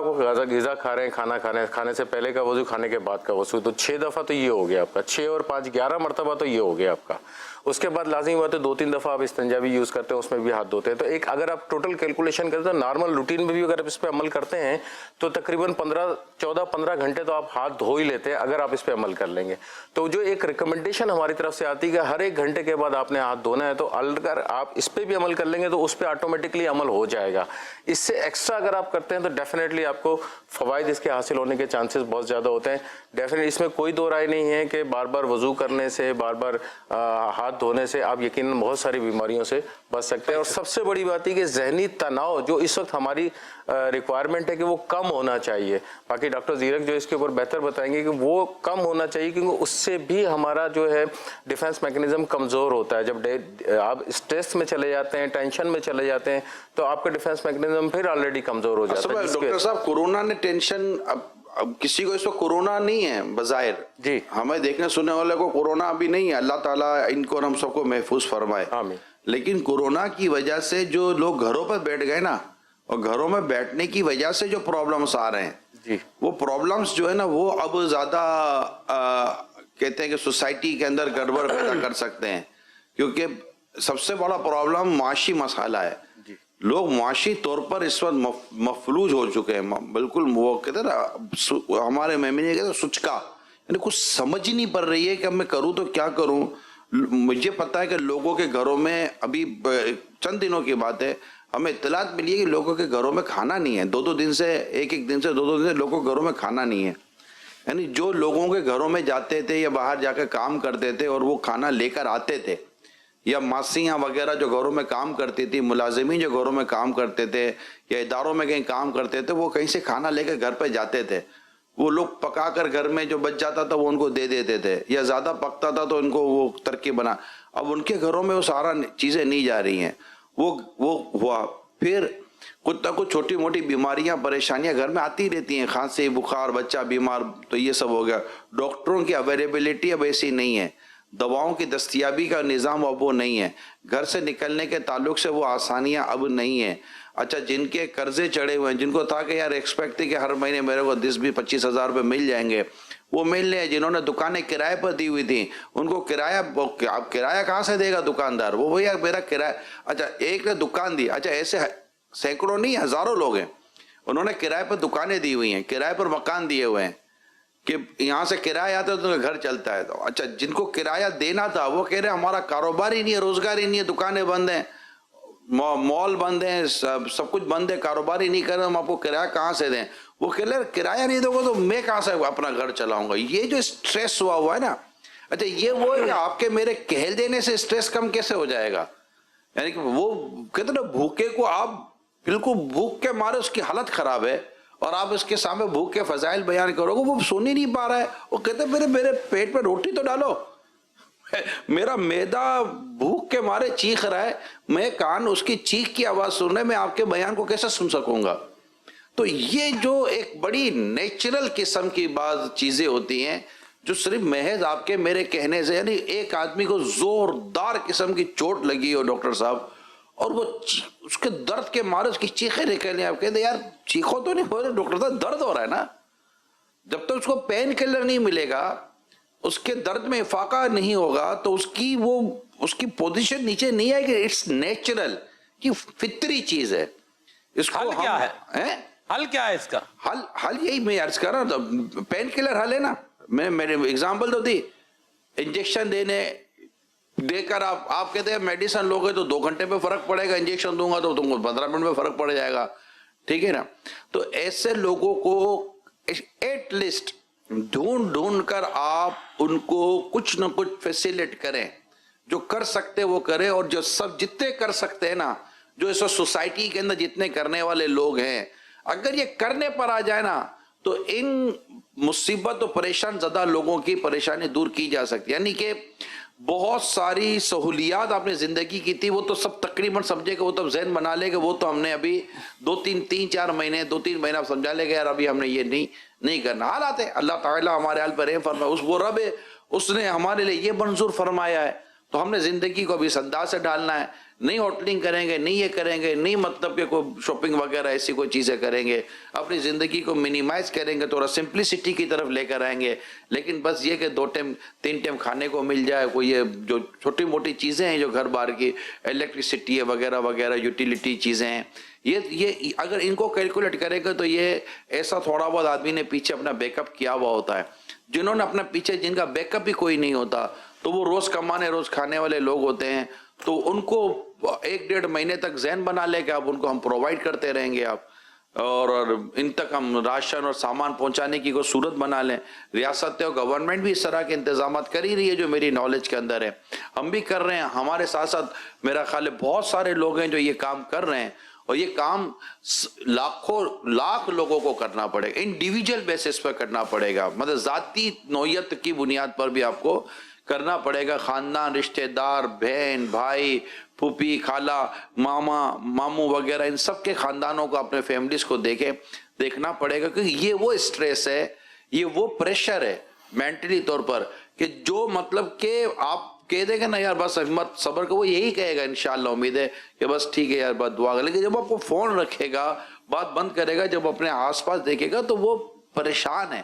غذا کھا رہے ہیں، کھانے سے پہلے کا وضو، کھانے کے بعد کا وضو، تو 6 دفعہ تو یہ ہو گیا آپ کا، 6 اور 5 11 مرتبہ تو یہ ہو گیا آپ کا. اس کے بعد لازمی بات ہے 2-3 دفعہ آپ استنجا بھی یوز کرتے ہیں، اس میں بھی ہاتھ دھوتے ہیں. تو ایک اگر آپ ٹوٹل کیلکولیشن کرتے ہیں نارمل روٹین میں بھی اگر آپ اس پہ عمل کرتے ہیں تو تقریباً 14-15 گھنٹے تو آپ ہاتھ دھو ہی لیتے ہیں اگر آپ اس پہ عمل کر لیں گے. تو جو ایک ریکمنڈیشن ہماری طرف سے آتی ہے کہ ہر 1 گھنٹے کے بعد آپ نے ہاتھ دھونا ہے، تو اگر آپ اس پہ بھی عمل کر لیں گے تو اس پہ آٹومیٹکلی عمل ہو جائے گا. اس سے ایکسٹرا اگر آپ کرتے ہیں تو ڈیفینیٹلی آپ کو فوائد اس کے حاصل ہونے کے چانسز بہت زیادہ ہوتے ہیں. ڈیفینیٹلی اس میں کوئی دو رائے نہیں ہے کہ بار بار وضو کرنے سے، بار بار ہاتھ دھونے سے آپ یقیناً بہت ساری بیماریوں سے بچ سکتے ہیں. اور سب سے بڑی بات یہ کہ ذہنی تناؤ جو اس وقت ہماری ریکوائرمنٹ ہے کہ وہ کم ہونا چاہیے. باقی ڈاکٹر زیرک جو اس کے اوپر بہتر بتائیں گے کہ وہ کم ہونا چاہیے، کیونکہ اس سے بھی ہمارا جو ہے ڈیفینس میکنزم کمزور ہوتا ہے. جب آپ اسٹریس میں چلے جاتے ہیں، ٹینشن میں چلے جاتے ہیں، تو آپ کا ڈیفینس میکنزم پھر آلریڈی کمزور ہو جاتا ہے. ڈاکٹر صاحب کورونا نے ٹینشن، اب کسی کو اس وقت کورونا نہیں ہے بظاہر، جی ہمیں دیکھنے سننے والے کو کورونا ابھی نہیں ہے، اللہ تعالیٰ ان کو اور ہم سب کو محفوظ فرمائے. آمین. لیکن کورونا کی وجہ سے جو لوگ گھروں پر بیٹھ گئے نا، اور گھروں میں بیٹھنے کی وجہ سے جو پرابلمس آ رہے ہیں، جی وہ پرابلمس جو ہے نا وہ اب زیادہ کہتے ہیں کہ سوسائٹی کے اندر گڑبڑ پیدا کر سکتے ہیں. کیونکہ سب سے بڑا پرابلم معاشی مسئلہ ہے. لوگ معاشی طور پر اس وقت مفلوج ہو چکے ہیں، بالکل وہ کہتے ہیں نا ہمارے میمنی کہتے ہیں سچکا، یعنی کچھ سمجھ ہی نہیں پڑ رہی ہے کہ اب میں کروں تو کیا کروں. مجھے پتا ہے کہ لوگوں کے گھروں میں ابھی چند دنوں کی بات ہے، ہمیں اطلاعات ملی ہے کہ لوگوں کے گھروں میں کھانا نہیں ہے، 2-2 دن سے، ایک دن سے 2-2 دن سے لوگوں کے گھروں میں کھانا نہیں ہے. یعنی جو لوگوں کے گھروں میں جاتے تھے یا باہر جا کے کام کرتے تھے اور وہ کھانا لے کر آتے تھے، یا ماسیاں وغیرہ جو گھروں میں کام کرتی تھی، ملازمین جو گھروں میں کام کرتے تھے یا اداروں میں کہیں کام کرتے تھے، وہ کہیں سے کھانا لے کر گھر پہ جاتے تھے. وہ لوگ پکا کر گھر میں جو بچ جاتا تھا وہ ان کو دے دیتے تھے، یا زیادہ پکتا تھا تو ان کو وہ ترکیب بنا. اب ان کے گھروں میں وہ سارا چیزیں نہیں جا رہی ہیں. وہ ہوا، پھر کچھ نہ کچھ چھوٹی موٹی بیماریاں پریشانیاں گھر میں آتی رہتی ہیں، کھانسی بخار، بچہ بیمار، تو یہ سب ہو گیا. ڈاکٹروں کی اویلیبلٹی اب ایسی نہیں ہے. دواؤں کی دستیابی کا نظام اب وہ نہیں ہے، گھر سے نکلنے کے تعلق سے وہ آسانیاں اب نہیں ہیں. اچھا جن کے قرضے چڑھے ہوئے ہیں، جن کو تھا کہ یار ایکسپیکٹ تھی کہ ہر مہینے میرے کو 10-20-25 ہزار روپے مل جائیں گے، وہ مل لیں. جنہوں نے دکانیں کرائے پر دی ہوئی تھیں ان کو کرایہ، اب کرایہ کہاں سے دے گا دکاندار؟ وہ بھیا میرا کرایہ، اچھا ایک نے دکان دی، اچھا ایسے سینکڑوں نہیں ہزاروں لوگ ہیں انہوں نے کرائے پر دکانیں دی ہوئی ہیں، کرائے پر مکان دیے ہوئے ہیں کہ یہاں سے کرایہ آتا ہے تو گھر چلتا ہے. تو اچھا جن کو کرایہ دینا تھا وہ کہہ رہے ہیں ہمارا کاروبار ہی نہیں ہے، روزگار ہی نہیں ہے، دکانیں بند ہیں، مال بند ہیں، سب کچھ بند ہے، کاروبار ہی نہیں کر رہے، ہم آپ کو کرایہ کہاں سے دیں؟ وہ کہہ رہے کرایہ نہیں دو گے تو میں کہاں سے اپنا گھر چلاؤں گا؟ یہ جو اسٹریس ہوا ہے نا، اچھا یہ وہ آپ کے میرے کہل دینے سے اسٹریس کم کیسے ہو جائے گا؟ یعنی کہ وہ کہتے نا بھوکے کو آپ بالکل بھوک کے مارے اس کی حالت خراب ہے اور آپ اس کے سامنے بھوک کے فضائل بیان کرو گے، وہ سن ہی نہیں پا رہا ہے. وہ کہتے میرے پیٹ میں روٹی تو ڈالو، میرا میدا بھوک کے مارے چیخ رہا ہے، میں کان اس کی چیخ کی آواز سن رہے، میں آپ کے بیان کو کیسے سن سکوں گا؟ تو یہ جو ایک بڑی نیچرل قسم کی بعض چیزیں ہوتی ہیں جو صرف محض آپ کے میرے کہنے سے، یعنی ایک آدمی کو زوردار قسم کی چوٹ لگی ہو ڈاکٹر صاحب اور وہ اس کے درد کے مارے اس کی چیخیں نکلیں، آپ کہتے یار چیخو تو نہیں ہو رہے ڈاکٹر صاحب، درد ہو رہا ہے نا. جب تک اس کو پین کلر نہیں ملے گا، اس کے درد میں افاقہ نہیں ہوگا تو اس کی پوزیشن نیچے نہیں آئے گی. اٹس نیچرل کی فطری چیز ہے. اس کو حل کیا ہے؟ حل کیا ہے اس کا؟ حل یہی میں عرض کر رہا ہوں، پین کلر حل ہے نا. میں میرے ایگزامپل تو دی، انجیکشن دے کر آپ کہتے ہیں میڈیسن لوگے تو 2 گھنٹے میں فرق پڑے گا، انجیکشن دوں گا تو تم کو 15 منٹ میں فرق پڑ جائے گا، ٹھیک ہے نا. تو ایسے لوگوں کو ایٹ لیسٹ ڈھونڈ کر آپ ان کو کچھ نہ کچھ فیسیلیٹ کریں، جو کر سکتے وہ کریں، اور جو سب جتنے کر سکتے ہیں نا، جو اس سوسائٹی کے اندر جتنے کرنے والے لوگ ہیں، اگر یہ کرنے پر آ جائے نا تو ان مصیبت و پریشان زدہ لوگوں کی پریشانی دور کی جا سکتی. یعنی کہ بہت ساری سہولیات آپ نے زندگی کی تھی، وہ تو سب تقریباً سمجھے کہ وہ تو ذہن بنا لے کہ وہ تو ہم نے ابھی 2-3 مہینے آپ سمجھا لے گا یار ابھی ہم نے یہ نہیں کرنا. حالات ہے، اللہ تعالیٰ ہمارے حال پر رحم فرمائے، وہ رب ہے، اس نے ہمارے لیے یہ منظور فرمایا ہے، تو ہم نے زندگی کو ابھی اس انداز سے ڈالنا ہے. نہیں ہوٹلنگ کریں گے، نہیں یہ کریں گے، نہیں مطلب کہ کوئی شاپنگ وغیرہ ایسی کوئی چیزیں کریں گے، اپنی زندگی کو منیمائز کریں گے، تھوڑا سمپلسٹی کی طرف لے کر آئیں گے. لیکن بس یہ کہ 2 ٹائم 3 ٹائم کھانے کو مل جائے، کوئی یہ جو چھوٹی موٹی چیزیں ہیں جو گھر بار کی الیکٹریسٹی ہے وغیرہ وغیرہ یوٹیلیٹی چیزیں ہیں، یہ اگر ان کو کیلکولیٹ کرے گا تو یہ ایسا تھوڑا بہت آدمی نے پیچھے اپنا بیک اپ کیا ہوا ہوتا ہے. جنہوں نے اپنا پیچھے جن کا بیک اپ ہی کوئی نہیں ہوتا تو وہ روز کمانے روز کھانے والے لوگ ہوتے ہیں، تو ان کو 1-1.5 مہینے تک ذہن بنا لے کہ اب ان کو ہم پرووائڈ کرتے رہیں گے آپ، اور ان تک ہم راشن اور سامان پہنچانے کی کوئی صورت بنا لیں. ریاستیں اور گورنمنٹ بھی اس طرح کے انتظامات کر ہی رہی ہے جو میری نالج کے اندر ہے، ہم بھی کر رہے ہیں. ہمارے ساتھ ساتھ میرا خیال ہے بہت سارے لوگ ہیں جو یہ کام کر رہے ہیں، اور یہ کام لاکھ لوگوں کو کرنا پڑے گا، انڈیویجول بیسس پر کرنا پڑے گا، مطلب ذاتی نوعیت کی بنیاد پر بھی آپ کو کرنا پڑے گا. خاندان، رشتہ دار، بہن، بھائی، پھوپھی، خالہ، ماما، ماموں وغیرہ، ان سب کے خاندانوں کو، اپنے فیملیز کو دیکھنا پڑے گا، کیونکہ یہ وہ اسٹریس ہے، یہ وہ پریشر ہے مینٹلی طور پر کہ جو مطلب کہ آپ کہہ دیں گے نا یار بس ہمت صبر کو، وہ یہی کہے گا انشاءاللہ، امید ہے کہ بس ٹھیک ہے یار بس دعا کر. لیکن جب آپ کو فون رکھے گا، بات بند کرے گا، جب اپنے آس پاس دیکھے گا تو وہ پریشان ہے.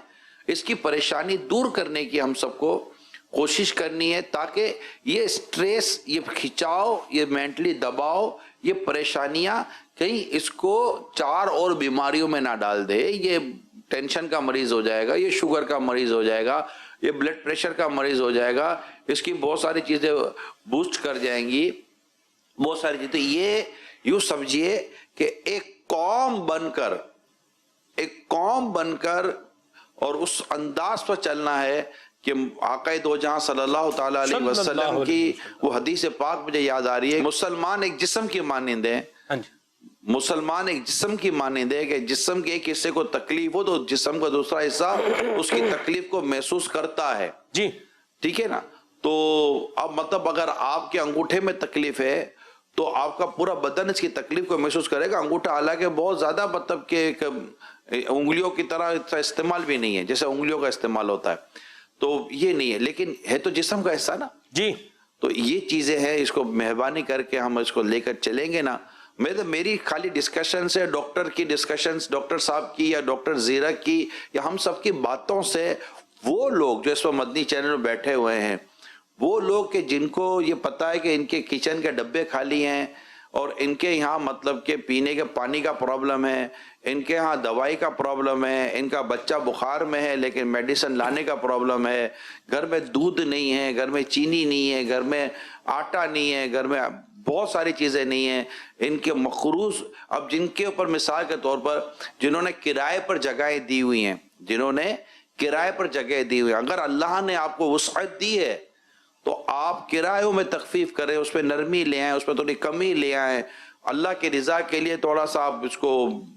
اس کی پریشانی دور کرنے کی ہم سب کو کوشش کرنی ہے، تاکہ یہ سٹریس، یہ کھچاؤ، یہ مینٹلی دباؤ، یہ پریشانیاں کہیں اس کو 4 اور بیماریوں میں نہ ڈال دے. یہ ٹینشن کا مریض ہو جائے گا، یہ شوگر کا مریض ہو جائے گا، یہ بلڈ پریشر کا مریض ہو جائے گا، اس کی بہت ساری چیزیں بوسٹ کر جائیں گی، بہت ساری چیزیں. یہ یوں سمجھیے کہ ایک قوم بن کر اور اس انداز پر چلنا ہے کہ آقا دو جہاں صلی اللہ تعالیٰ علیہ وسلم کی وہ حدیث پاک مجھے یاد آ رہی ہے، مسلمان ایک جسم کی مانند ہے. مسلمان ایک جسم کی مانند ہے کہ جسم کے ایک حصے کو تکلیف ہو تو جسم کا دوسرا حصہ اس کی تکلیف کو محسوس کرتا ہے. جی ٹھیک ہے نا. تو اب مطلب اگر آپ کے انگوٹھے میں تکلیف ہے تو آپ کا پورا بدن اس کی تکلیف کو محسوس کرے گا. انگوٹھا حالانکہ بہت زیادہ مطلب کہ انگلیوں کی طرح استعمال بھی نہیں ہے جیسے انگلیوں کا استعمال ہوتا ہے. تو یہ نہیں ہے، لیکن ہے تو جسم کا حصہ نا. جی تو یہ چیزیں ہیں، اس کو مہربانی کر کے ہم اس کو لے کر چلیں گے نا. میری خالی ڈسکشن سے، ڈاکٹر کی ڈسکشنز، ڈاکٹر صاحب کی یا ڈاکٹر زیرک کی یا ہم سب کی باتوں سے وہ لوگ جو اس وقت مدنی چینل میں بیٹھے ہوئے ہیں، وہ لوگ کہ جن کو یہ پتا ہے کہ ان کے کچن کے ڈبے خالی ہیں اور ان کے یہاں مطلب کہ پینے کے پانی کا پرابلم ہے، ان کے ہاں دوائی کا پرابلم ہے، ان کا بچہ بخار میں ہے لیکن میڈیسن لانے کا پرابلم ہے، گھر میں دودھ نہیں ہے، گھر میں چینی نہیں ہے، گھر میں آٹا نہیں ہے، گھر میں بہت ساری چیزیں نہیں ہیں، ان کے مقروض. اب جن کے اوپر مثال کے طور پر جنہوں نے کرائے پر جگہیں دی ہوئی ہیں، جنہوں نے کرائے پر جگہ دی ہوئی ہیں، اگر اللہ نے آپ کو وسعت دی ہے تو آپ کرایوں میں تخفیف کریں، اس پہ نرمی لے آئیں، اس پہ تھوڑی کمی لے آئیں. اللہ کی رضا کے لیے تھوڑا سا آپ اس کو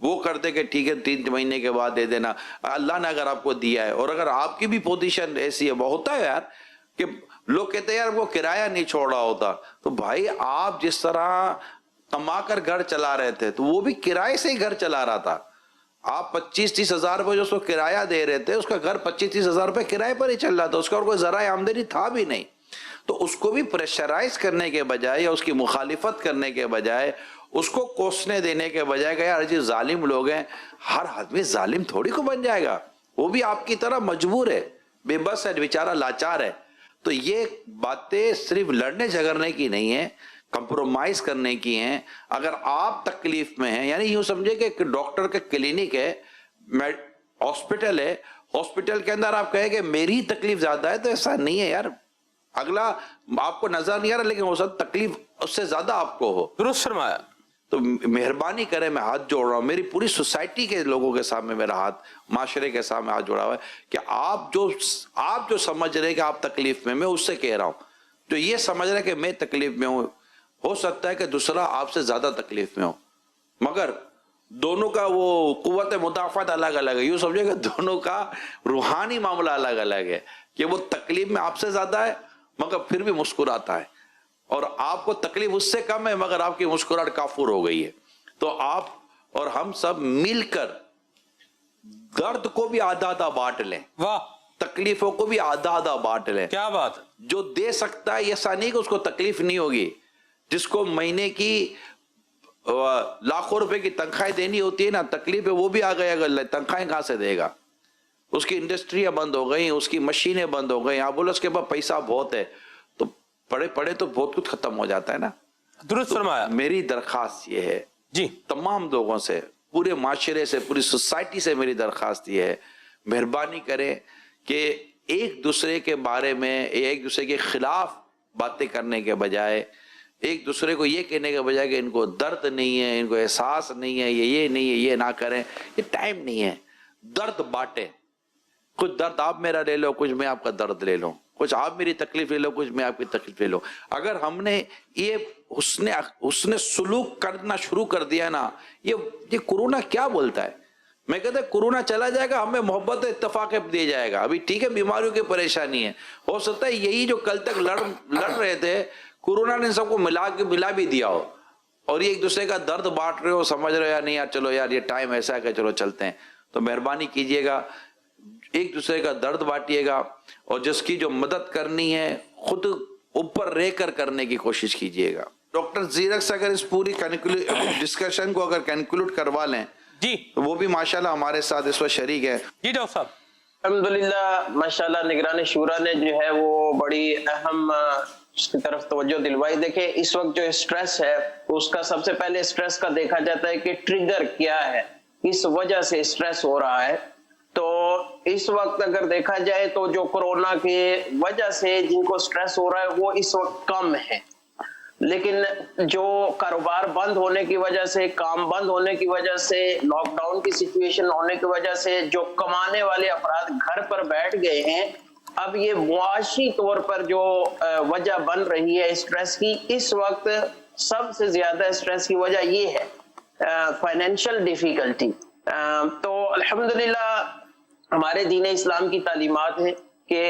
وہ کر دیں کہ ٹھیک ہے 3 مہینے کے بعد دے دینا. اللہ نے اگر آپ کو دیا ہے اور اگر آپ کی بھی پوزیشن ایسی ہے، وہ ہوتا ہے یار کہ لوگ کہتے ہیں یار وہ کرایہ نہیں چھوڑ رہا ہوتا. تو بھائی آپ جس طرح کما کر گھر چلا رہے تھے تو وہ بھی کرائے سے ہی گھر چلا رہا تھا. آپ 25-30 ہزار روپے جو اس کو کرایہ دے رہے تھے، اس کا گھر 25-30 ہزار روپے کرائے پر ہی چل رہا تھا، اس کا اور کوئی ذرائع آمدنی تھا بھی نہیں. تو اس کو بھی پریشرائز کرنے کے بجائے یا اس کی مخالفت کرنے کے بجائے، اس کو کوسنے دینے کے بجائے کہ یار جی ظالم لوگ ہیں، ہر آدمی ظالم تھوڑی کو بن جائے گا، وہ بھی آپ کی طرح مجبور ہے، بے بس ہے، بیچارہ لاچار ہے. تو یہ باتیں صرف لڑنے جھگڑنے کی نہیں ہیں، کمپرومائز کرنے کی ہیں. اگر آپ تکلیف میں ہیں، یعنی یوں سمجھے کہ ڈاکٹر کا کلینک ہے، ہاسپٹل ہے، ہاسپٹل کے اندر آپ کہیں کہ میری تکلیف زیادہ ہے، تو ایسا نہیں ہے یار. اگلا آپ کو نظر نہیں آ رہا لیکن ہو سکتا تکلیف اس سے زیادہ آپ کو ہو. درست فرمایا. تو مہربانی کریں، میں ہاتھ جوڑ رہا ہوں، میری پوری سوسائٹی کے لوگوں کے سامنے میرا ہاتھ، معاشرے کے سامنے ہاتھ جوڑا ہوا ہے کہ آپ جو سمجھ رہے ہیں کہ آپ تکلیف میں اس سے کہہ رہا ہوں، جو یہ سمجھ رہے ہیں کہ میں تکلیف میں ہوں، ہو سکتا ہے کہ دوسرا آپ سے زیادہ تکلیف میں ہو، مگر دونوں کا وہ قوت مدافعت الگ الگ ہے. یوں سمجھے کہ دونوں کا روحانی معاملہ الگ الگ ہے، کہ وہ تکلیف میں آپ سے زیادہ ہے مگر پھر بھی مسکراتا ہے، اور آپ کو تکلیف اس سے کم ہے مگر آپ کی مسکراہٹ کافور ہو گئی ہے. تو آپ اور ہم سب مل کر درد کو بھی آدھا آدھا بانٹ لیں، واہ، تکلیفوں کو بھی آدھا آدھا بانٹ لیں. کیا بات. جو دے سکتا ہے ایسا نہیں کہ اس کو تکلیف نہیں ہوگی. جس کو مہینے کی لاکھوں روپے کی تنخواہیں دینی ہوتی ہے نا، تکلیف ہے وہ بھی آ گئے، اگر تنخواہیں کہاں سے دے گا؟ اس کی انڈسٹریاں بند ہو گئی، اس کی مشینیں بند ہو گئی، آپ بولو اس کے پاس پیسہ بہت ہے، تو پڑے تو بہت کچھ ختم ہو جاتا ہے نا. درست فرمایا. میری درخواست یہ ہے جی تمام لوگوں سے، پورے معاشرے سے، پوری سوسائٹی سے میری درخواست یہ ہے، مہربانی کریں کہ ایک دوسرے کے بارے میں، ایک دوسرے کے خلاف باتیں کرنے کے بجائے، ایک دوسرے کو یہ کہنے کے بجائے کہ ان کو درد نہیں ہے، ان کو احساس نہیں ہے، یہ نہیں ہے، یہ نہ کریں، یہ ٹائم نہیں ہے. درد بانٹیں، کچھ درد آپ میرا لے لو، کچھ میں آپ کا درد لے لوں، کچھ آپ میری تکلیف لے لو، کچھ میں آپ کی تکلیف لے لو. اگر ہم نے یہ حسن سلوک کرنا شروع کر دیا نا، یہ کورونا کیا بولتا ہے؟ میں کہتا ہے کورونا چلا جائے گا، ہمیں محبت اتفاق دے جائے گا. ابھی ٹھیک ہے بیماریوں کی پریشانی ہے، ہو سکتا ہے یہی جو کل تک لڑ رہے تھے، کورونا نے سب کو ملا بھی دیا ہو، اور یہ ایک دوسرے کا درد بانٹ رہے ہو، سمجھ رہے ہو یا نہیں یار چلو یار یہ ٹائم ایسا ہے کہ چلو چلتے ہیں. تو مہربانی کیجئے گا، ایک دوسرے کا درد بانٹیے گا، اور جس کی جو مدد کرنی ہے خود اوپر رہ کر کرنے کی کوشش کیجئے گا. ڈاکٹر زیرک سے اگر اس پوری ڈسکشن کو اگر کنکلوڈ کروا لیں جی، تو وہ بھی ماشاءاللہ ہمارے ساتھ اس وقت شریک ہے. جی ڈاکٹر صاحب. الحمدللہ ماشاءاللہ نگران شورا نے جو ہے وہ بڑی اہم اس کی طرف توجہ دلوائی. دیکھیں اس وقت جو سٹریس ہے اس کا سب سے پہلے سٹریس کا دیکھا جاتا ہے کہ ٹریگر کیا ہے، اس وجہ سے سٹریس ہو رہا ہے. تو اس وقت اگر دیکھا جائے تو جو کورونا کی وجہ سے جن کو سٹریس ہو رہا ہے وہ اس وقت کم ہے، لیکن جو کاروبار بند ہونے کی وجہ سے، کام بند ہونے کی وجہ سے، لاک ڈاؤن کی سچویشن ہونے کی وجہ سے جو کمانے والے افراد گھر پر بیٹھ گئے ہیں، اب یہ معاشی طور پر جو وجہ بن رہی ہے اسٹریس کی، اس وقت سب سے زیادہ اسٹریس کی وجہ یہ ہے فائنینشیل ڈیفیکلٹی. تو الحمدللہ ہمارے دین اسلام کی تعلیمات ہیں کہ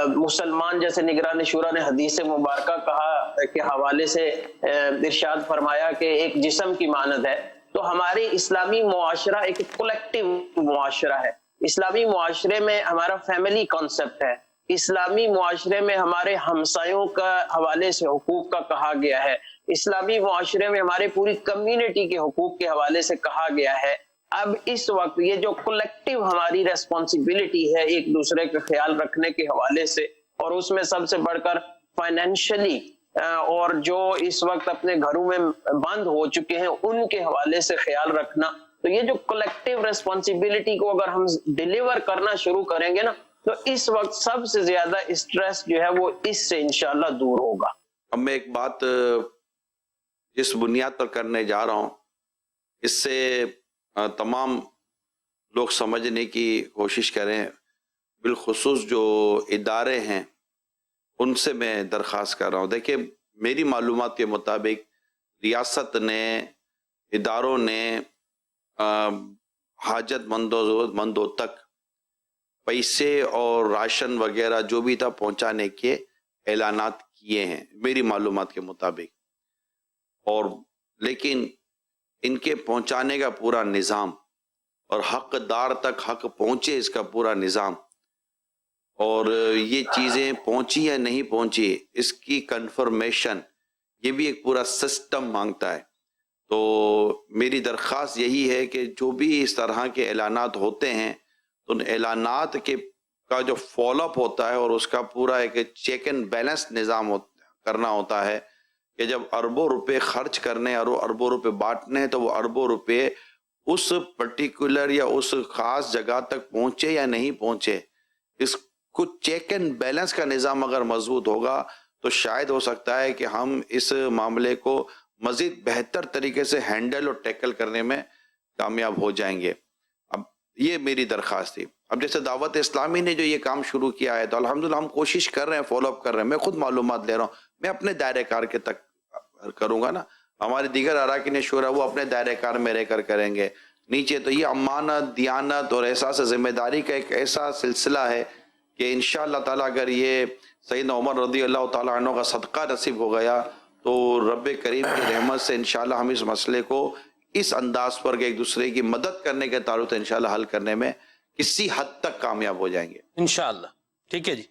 مسلمان، جیسے نگران شورا نے حدیث مبارکہ کہا کے حوالے سے ارشاد فرمایا کہ ایک جسم کی مانند ہے. تو ہمارے اسلامی معاشرہ ایک کلیکٹیو معاشرہ ہے. اسلامی معاشرے میں ہمارا فیملی کانسیپٹ ہے اسلامی معاشرے میں ہمارے ہمسایوں کا حوالے سے حقوق کا کہا گیا ہے، اسلامی معاشرے میں ہمارے پوری کمیونٹی کے حقوق کے حوالے سے کہا گیا ہے۔ اب اس وقت یہ جو کلیکٹیو ہماری ریسپانسبلٹی ہے ایک دوسرے کا خیال رکھنے کے حوالے سے، اور اس میں سب سے بڑھ کر فائنینشلی اور جو اس وقت اپنے گھروں میں بند ہو چکے ہیں ان کے حوالے سے خیال رکھنا، تو یہ جو کلیکٹیو ریسپانسبلٹی کو اگر ہم ڈیلیور کرنا شروع کریں گے نا، تو اس وقت سب سے زیادہ اسٹریس جو ہے وہ اس سے انشاءاللہ دور ہوگا۔ اب میں ایک بات جس بنیاد پر کرنے جا رہا ہوں، اس سے تمام لوگ سمجھنے کی کوشش کریں، بالخصوص جو ادارے ہیں ان سے میں درخواست کر رہا ہوں۔ دیکھیں، میری معلومات کے مطابق ریاست نے، اداروں نے حاجت مندوں ضرورت مندوں تک پیسے اور راشن وغیرہ جو بھی تھا پہنچانے کے اعلانات کیے ہیں میری معلومات کے مطابق، اور لیکن ان کے پہنچانے کا پورا نظام اور حقدار تک حق پہنچے اس کا پورا نظام، اور یہ چیزیں پہنچی یا نہیں پہنچی اس کی کنفرمیشن، یہ بھی ایک پورا سسٹم مانگتا ہے۔ تو میری درخواست یہی ہے کہ جو بھی اس طرح کے اعلانات ہوتے ہیں تو ان اعلانات کا جو فالو اپ ہوتا ہے اور اس کا پورا ایک چیک اینڈ بیلنس نظام کرنا ہوتا ہے کہ جب اربوں روپے خرچ کرنے اور اربوں روپے بانٹنے تو وہ اربوں روپے اس پرٹیکولر یا اس خاص جگہ تک پہنچے یا نہیں پہنچے، اس کچھ چیک اینڈ بیلنس کا نظام اگر مضبوط ہوگا تو شاید ہو سکتا ہے کہ ہم اس معاملے کو مزید بہتر طریقے سے ہینڈل اور ٹیکل کرنے میں کامیاب ہو جائیں گے۔ اب یہ میری درخواست تھی۔ اب جیسے دعوت اسلامی نے جو یہ کام شروع کیا ہے تو الحمدللہ ہم کوشش کر رہے ہیں، فالو اپ کر رہے ہیں۔ میں خود معلومات لے رہا ہوں، میں اپنے دائرہ کار کے تک کروں گا نا، ہمارے دیگر اراکین شورا وہ اپنے دائرہ کار میں رہ کر کریں گے۔ نیچے تو یہ امانت، دیانت اور احساس ذمہ داری کا ایک ایسا سلسلہ ہے کہ انشاءاللہ تعالیٰ اگر یہ سیدنا عمر رضی اللہ تعالیٰ عنہ کا صدقہ نصیب ہو گیا تو رب کریم کی رحمت سے انشاءاللہ ہم اس مسئلے کو اس انداز پر کہ ایک دوسرے کی مدد کرنے کے تعلق سے انشاءاللہ حل کرنے میں کسی حد تک کامیاب ہو جائیں گے انشاءاللہ۔ ٹھیک ہے جی،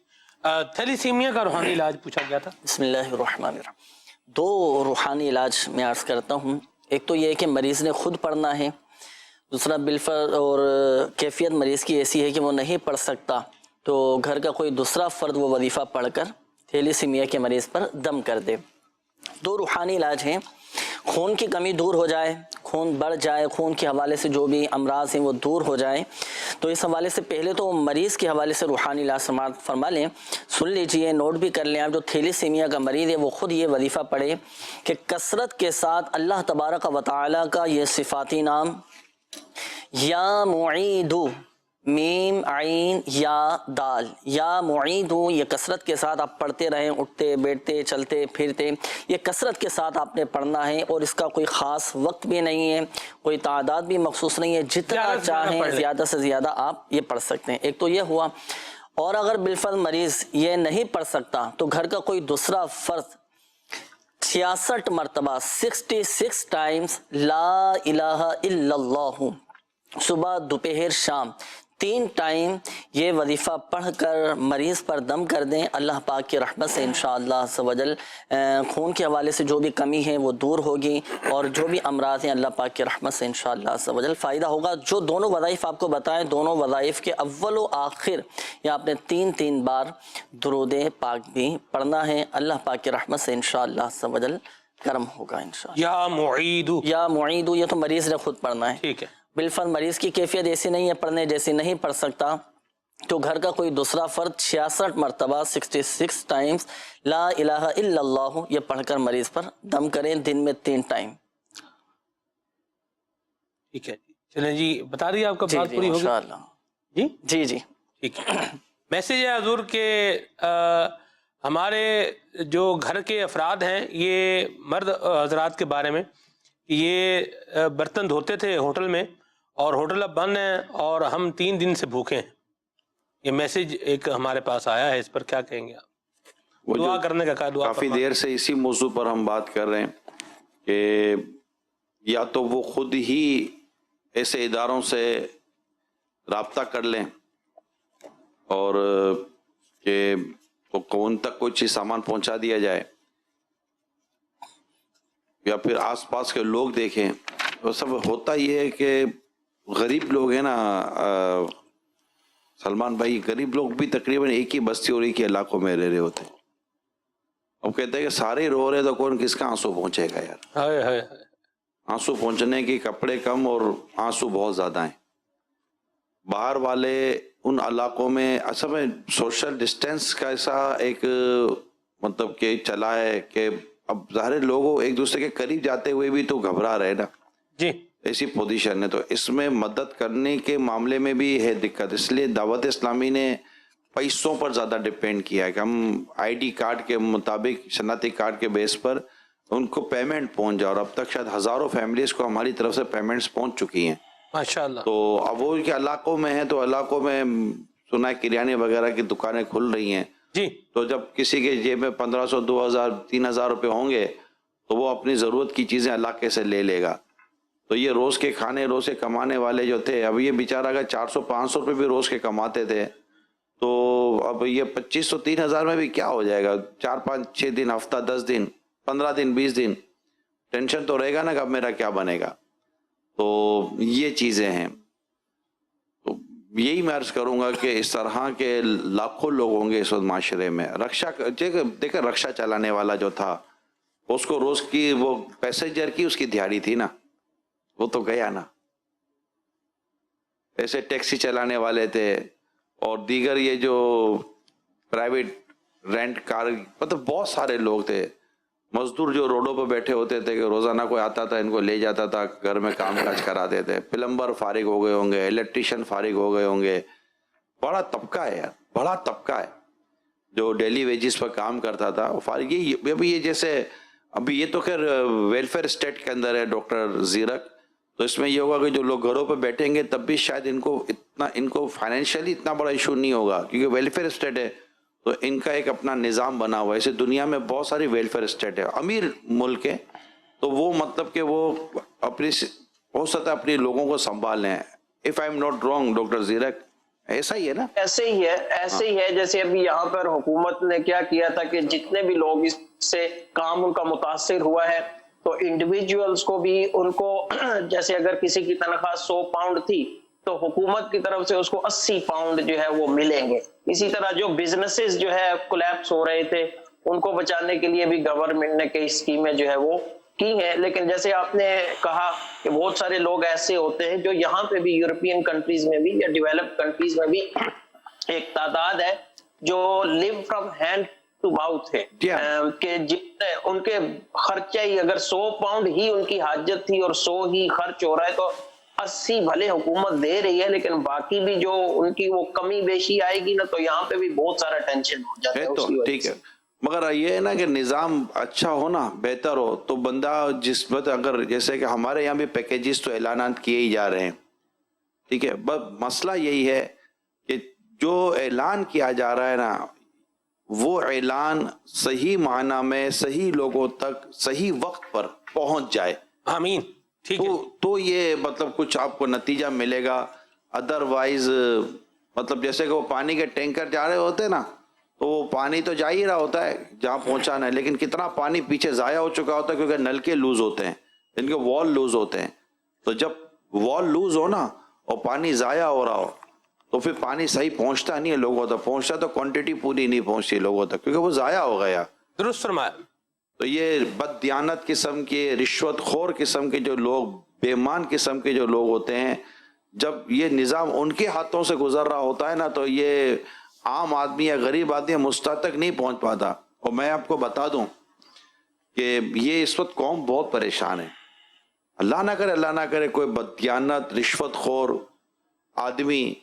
تھیلیسیمیا کا روحانی علاج پوچھا گیا تھا۔ بسم اللہ الرحمن الرحیم۔ 2 روحانی علاج میں عرض کرتا ہوں۔ ایک تو یہ ہے کہ مریض نے خود پڑھنا ہے، دوسرا بالفرض اور کیفیت مریض کی ایسی ہے کہ وہ نہیں پڑھ سکتا تو گھر کا کوئی دوسرا فرد وہ وظیفہ پڑھ کر تھیلیسیمیا کے مریض پر دم کر دے۔ 2 روحانی علاج ہیں، خون کی کمی دور ہو جائے، خون بڑھ جائے، خون کے حوالے سے جو بھی امراض ہیں وہ دور ہو جائیں، تو اس حوالے سے پہلے تو مریض کے حوالے سے روحانی علاج سماعت فرما لیں، سن لیجئے، نوٹ بھی کر لیں آپ۔ جو تھیلیسیمیا کا مریض ہے وہ خود یہ وظیفہ پڑھے کہ کثرت کے ساتھ اللہ تبارک و تعالی کا یہ صفاتی نام یا معیدو، میم عین یا دال، یا معیدو، یہ کثرت کے ساتھ آپ پڑھتے رہیں، اٹھتے بیٹھتے چلتے پھرتے، یہ کثرت کے ساتھ آپ نے پڑھنا ہے، اور اس کا کوئی خاص وقت بھی نہیں ہے، کوئی تعداد بھی مخصوص نہیں ہے، جتنا چاہیں زیادہ سے زیادہ آپ یہ پڑھ سکتے ہیں۔ ایک تو یہ ہوا، اور اگر بالفرض مریض یہ نہیں پڑھ سکتا تو گھر کا کوئی دوسرا فرد 66 مرتبہ 66 ٹائمز لا الہ الا اللہ، صبح دوپہر شام 3 ٹائم یہ وظیفہ پڑھ کر مریض پر دم کر دیں، اللہ پاک کی رحمت سے انشاءاللہ عز و جل خون کے حوالے سے جو بھی کمی ہے وہ دور ہوگی، اور جو بھی امراض ہیں اللہ پاک کی رحمت سے انشاءاللہ عز و جل فائدہ ہوگا۔ جو دونوں وظائف آپ کو بتائیں، دونوں وظائف کے اول و آخر یا آپ نے 3 بار درود پاک بھی پڑھنا ہے، اللہ پاک کی رحمت سے انشاءاللہ عز و جل کرم ہوگا انشاءاللہ۔ یا معیدو، یا معیدو، یہ تو مریض نے خود پڑھنا ہے۔ ٹھیک ہے۔ بالفرض مریض کی کیفیت ایسی نہیں ہے پڑھنے جیسی، نہیں پڑھ سکتا تو گھر کا کوئی دوسرا فرد 66 مرتبہ 66 ٹائمز لا الہ الا اللہ یہ پڑھ کر مریض پر دم کریں، دن میں 3 ٹائم۔ ٹھیک ہے، چلیں جی، بتا دیے آپ کا بات پوری ہوگی؟ جی جی جی ٹھیک ہے۔ میسیج ہے حضور کہ ہمارے جو گھر کے افراد ہیں، یہ مرد حضرات کے بارے میں، یہ برتن دھوتے تھے ہوٹل میں اور ہوٹل اب بند ہیں اور ہم 3 دن سے بھوکے ہیں۔ یہ میسیج ایک ہمارے پاس آیا ہے، اس پر کیا کہیں گے آپ؟ دعا کرنے کا کہا، دعا کافی دیر سے اسی موضوع پر ہم بات کر رہے ہیں کہ یا تو وہ خود ہی ایسے اداروں سے رابطہ کر لیں اور کہ ان تک کوئی چیز سامان پہنچا دیا جائے یا پھر آس پاس کے لوگ دیکھیں. وہ سب ہوتا یہ ہے کہ غریب لوگ ہیں نا سلمان بھائی, غریب لوگ بھی تقریباً ایک ہی بستی اور ایک ہی علاقوں میں رہ رہے ہوتے ہیں. اب کہتے ہیں کہ سارے ہی رو رہے تو کون کس کا آنسو پہنچے گا یار. آنسو پہنچنے کے کپڑے کم اور آنسو بہت زیادہ ہیں. باہر والے ان علاقوں میں اصل میں سوشل ڈسٹینس کا ایسا ایک مطلب کہ چلا ہے کہ اب ظاہر لوگوں ایک دوسرے کے قریب جاتے ہوئے بھی تو گھبرا رہے نا جی, ایسی پوزیشن ہے. تو اس میں مدد کرنے کے معاملے میں بھی ہے دقت. اس لیے دعوت اسلامی نے پیسوں پر زیادہ ڈپینڈ کیا ہے کہ ہم آئی ڈی کارڈ کے مطابق شناختی کارڈ کے بیس پر ان کو پیمنٹ پہنچ جائے, اور اب تک شاید ہزاروں فیملیز کو ہماری طرف سے پیمنٹس پہنچ چکی ہیں ماشاءاللہ. تو اب وہ کے علاقوں میں ہیں تو علاقوں میں سنا کریانے وغیرہ کی دکانیں کھل رہی ہیں جی, تو جب کسی کے جیب میں 1500 2000 3000 روپے ہوں گے تو وہ اپنی ضرورت کی چیزیں علاقے سے لے لے گا. تو یہ روز کے کھانے روز کے کمانے والے جو تھے, اب یہ بیچارہ اگر 400 500 روپے بھی روز کے کماتے تھے تو اب یہ 2500 3000 میں بھی کیا ہو جائے گا. 4 5 6 دن, ہفتہ 10 دن 15 دن 20 دن ٹینشن تو رہے گا نا کہ اب میرا کیا بنے گا. تو یہ چیزیں ہیں. تو یہی میں عرض کروں گا کہ اس طرح کے لاکھوں لوگ ہوں گے اس وقت معاشرے میں. رکشا دیکھیں رکشا چلانے والا جو تھا اس کو روز کی وہ پیسنجر کی اس کی دیہڑی تھی نا, وہ تو گیا نا. ایسے ٹیکسی چلانے والے تھے اور دیگر یہ جو پرائیویٹ رینٹ کار, مطلب بہت سارے لوگ تھے. مزدور جو روڈوں پہ بیٹھے ہوتے تھے کہ روزانہ کوئی آتا تھا ان کو لے جاتا تھا, گھر میں کام کاج کراتے تھے. پلمبر فارغ ہو گئے ہوں گے, الیکٹریشین فارغ ہو گئے ہوں گے. بڑا طبقہ ہے یار, بڑا طبقہ ہے جو ڈیلی ویجز پر کام کرتا تھا وہ فارغ. یہ جیسے ابھی یہ تو خیر ویلفیئر اسٹیٹ کے اندر ہے ڈاکٹر زیرک, تو اس میں یہ ہوگا کہ جو لوگ گھروں پہ بیٹھیں گے تب بھی شاید ان کو فائنینشلی اتنا بڑا ایشو نہیں ہوگا کیونکہ ویلفیئر اسٹیٹ ہے تو ان کا ایک اپنا نظام بنا ہوا ہے. ایسے دنیا میں بہت ساری ویلفیئر اسٹیٹ ہے, امیر ملک ہے تو وہ مطلب کہ وہ اپنی ہو سکتا ہے اپنے لوگوں کو سنبھال لیں. If I am not wrong doctor Zirak, ایسا ہی ہے نا؟ ایسے ہی ہے جیسے ابھی یہاں پر حکومت نے کیا کیا تھا کہ جتنے بھی لوگ اس سے کام ان کا متاثر ہوا ہے تو انڈیویجولز کو بھی ان کو جیسے اگر کسی کی تنخواہ 100 پاؤنڈ تھی تو حکومت کی طرف سے اس کو 80 پاؤنڈ جو ہے وہ ملیں گے. اسی طرح جو بزنسز جو ہے کولیپس ہو رہے تھے ان کو بچانے کے لیے بھی گورنمنٹ نے کئی اسکیمیں جو ہے وہ کی ہیں. لیکن جیسے آپ نے کہا کہ بہت سارے لوگ ایسے ہوتے ہیں جو یہاں پہ بھی یورپین کنٹریز میں بھی یا ڈیولپڈ کنٹریز میں بھی ایک تعداد ہے جو لیو فرام ہینڈ ٹو ماؤتھ ہے کہ ان کے خرچہ ہی اگر 100 پاؤنڈ ہی ان کی حاجت تھی اور 100 ہی خرچ ہو رہا ہے تو 80 بھلے حکومت دے رہی ہے لیکن باقی بھی جو ان کی وہ کمی بیشی آئے گی نا تو یہاں پہ بھی بہت سارا ٹینشن ہو جاتا ہے. تو ٹھیک ہے, مگر یہ ہے نا کہ نظام اچھا ہو نا, بہتر ہو تو بندہ جس وقت اگر جیسے کہ ہمارے یہاں بھی پیکیجز تو اعلانات کیے ہی جا رہے ہیں, ٹھیک ہے, بس مسئلہ یہی ہے کہ جو اعلان کیا جا رہا ہے نا وہ اعلان صحیح معنی میں صحیح لوگوں تک صحیح وقت پر پہنچ جائے. آمین. ٹھیک ہے, تو یہ مطلب کچھ آپ کو نتیجہ ملے گا. ادروائز مطلب جیسے کہ وہ پانی کے ٹینکر جا رہے ہوتے ہیں نا تو وہ پانی تو جا ہی رہا ہوتا ہے جہاں پہنچانا ہے, لیکن کتنا پانی پیچھے ضائع ہو چکا ہوتا ہے کیونکہ نلکے لوز ہوتے ہیں, ان کے وال لوز ہوتے ہیں. تو جب وال لوز ہو نا اور پانی ضائع ہو رہا ہو تو پھر پانی صحیح پہنچتا نہیں ہے لوگوں تک, پہنچتا تو کوانٹٹی پوری نہیں پہنچتی لوگوں تک کیونکہ وہ ضائع ہو گیا. درست فرمایا. تو یہ بد دیانت قسم کے, رشوت خور قسم کے جو لوگ, بے ایمان قسم کے جو لوگ ہوتے ہیں, جب یہ نظام ان کے ہاتھوں سے گزر رہا ہوتا ہے نا تو یہ عام آدمی یا غریب آدمی مستحق تک نہیں پہنچ پاتا. اور میں آپ کو بتا دوں کہ یہ اس وقت قوم بہت پریشان ہے. اللہ نہ کرے کوئی بددیانت رشوت خور آدمی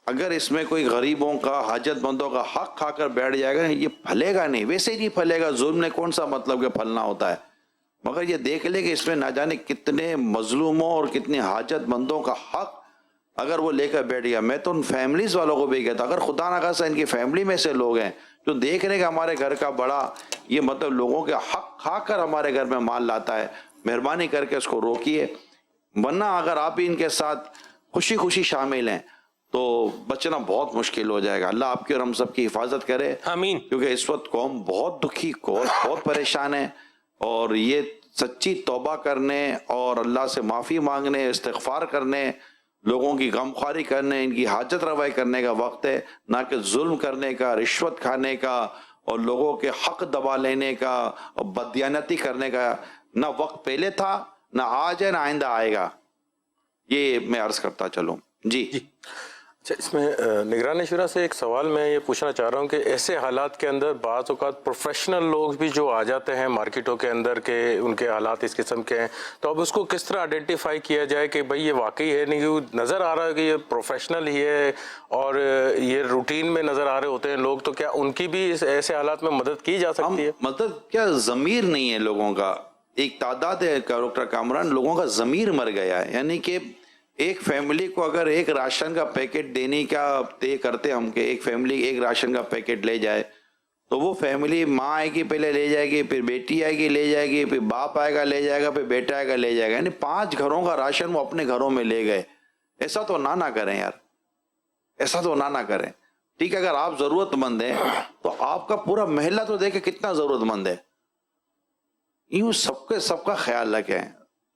اگر اس میں کوئی غریبوں کا حاجت مندوں کا حق کھا کر بیٹھ جائے گا, یہ پھلے گا نہیں, ویسے ہی نہیں پھلے گا. ظلم نے کون سا مطلب کہ پھلنا ہوتا ہے, مگر یہ دیکھ لے کہ اس میں نہ جانے کتنے مظلوموں اور کتنے حاجت مندوں کا حق اگر وہ لے کر بیٹھ گیا. میں تو ان فیملیز والوں کو بھی کہتا اگر خدا نہ خاصا ان کی فیملی میں سے لوگ ہیں جو دیکھ رہے کہ ہمارے گھر کا بڑا یہ مطلب لوگوں کے حق کھا کر ہمارے گھر میں مال لاتا ہے, مہربانی کر کے اس کو روکیے. ورنہ اگر آپ بھی ان کے ساتھ خوشی خوشی شامل ہیں تو بچنا بہت مشکل ہو جائے گا. اللہ آپ کی اور ہم سب کی حفاظت کرے. آمین. کیونکہ اس وقت قوم بہت دکھی، بہت پریشان ہے، اور یہ سچی توبہ کرنے اور اللہ سے معافی مانگنے، استغفار کرنے، لوگوں کی غمخواری کرنے، ان کی حاجت روائی کرنے کا وقت ہے، نہ کہ ظلم کرنے کا، رشوت کھانے کا، اور لوگوں کے حق دبا لینے کا، اور بددیانتی کرنے کا. نہ وقت پہلے تھا، نہ آج ہے، نہ آئندہ آئے گا. یہ میں عرض کرتا چلوں. جی اچھا، اس میں نگران شورا سے ایک سوال میں یہ پوچھنا چاہ رہا ہوں کہ ایسے حالات کے اندر بعض اوقات پروفیشنل لوگ بھی جو آ جاتے ہیں مارکیٹوں کے اندر کہ ان کے حالات اس قسم کے ہیں، تو اب اس کو کس طرح آئیڈینٹیفائی کیا جائے کہ بھئی یہ واقعی ہے، نہیں کہ نظر آ رہا ہے کہ یہ پروفیشنل ہی ہے اور یہ روٹین میں نظر آ رہے ہوتے ہیں لوگ، تو کیا ان کی بھی ایسے حالات میں مدد کی جا سکتی ہے؟ مطلب کیا ضمیر نہیں ہے لوگوں کا. ایک تعداد ہے ڈاکٹر کامران، لوگوں کا ضمیر مر گیا ہے. یعنی کہ ایک فیملی کو اگر ایک راشن کا پیکٹ دینے کا طے کرتے ہم کہ ایک فیملی ایک راشن کا پیکٹ لے جائے، تو وہ فیملی ماں آئے گی پہلے لے جائے گی، پھر بیٹی آئے گی لے جائے گی، پھر باپ آئے گا لے جائے گا، پھر بیٹا آئے گا لے جائے گا. یعنی 5 گھروں کا راشن وہ اپنے گھروں میں لے گئے. ایسا تو نہ کریں یار، ایسا تو نہ کریں. ٹھیک ہے، اگر آپ ضرورت مند ہیں تو آپ کا پورا محلہ تو دیکھیں کتنا ضرورت مند ہے. یوں سب کا خیال رکھیں.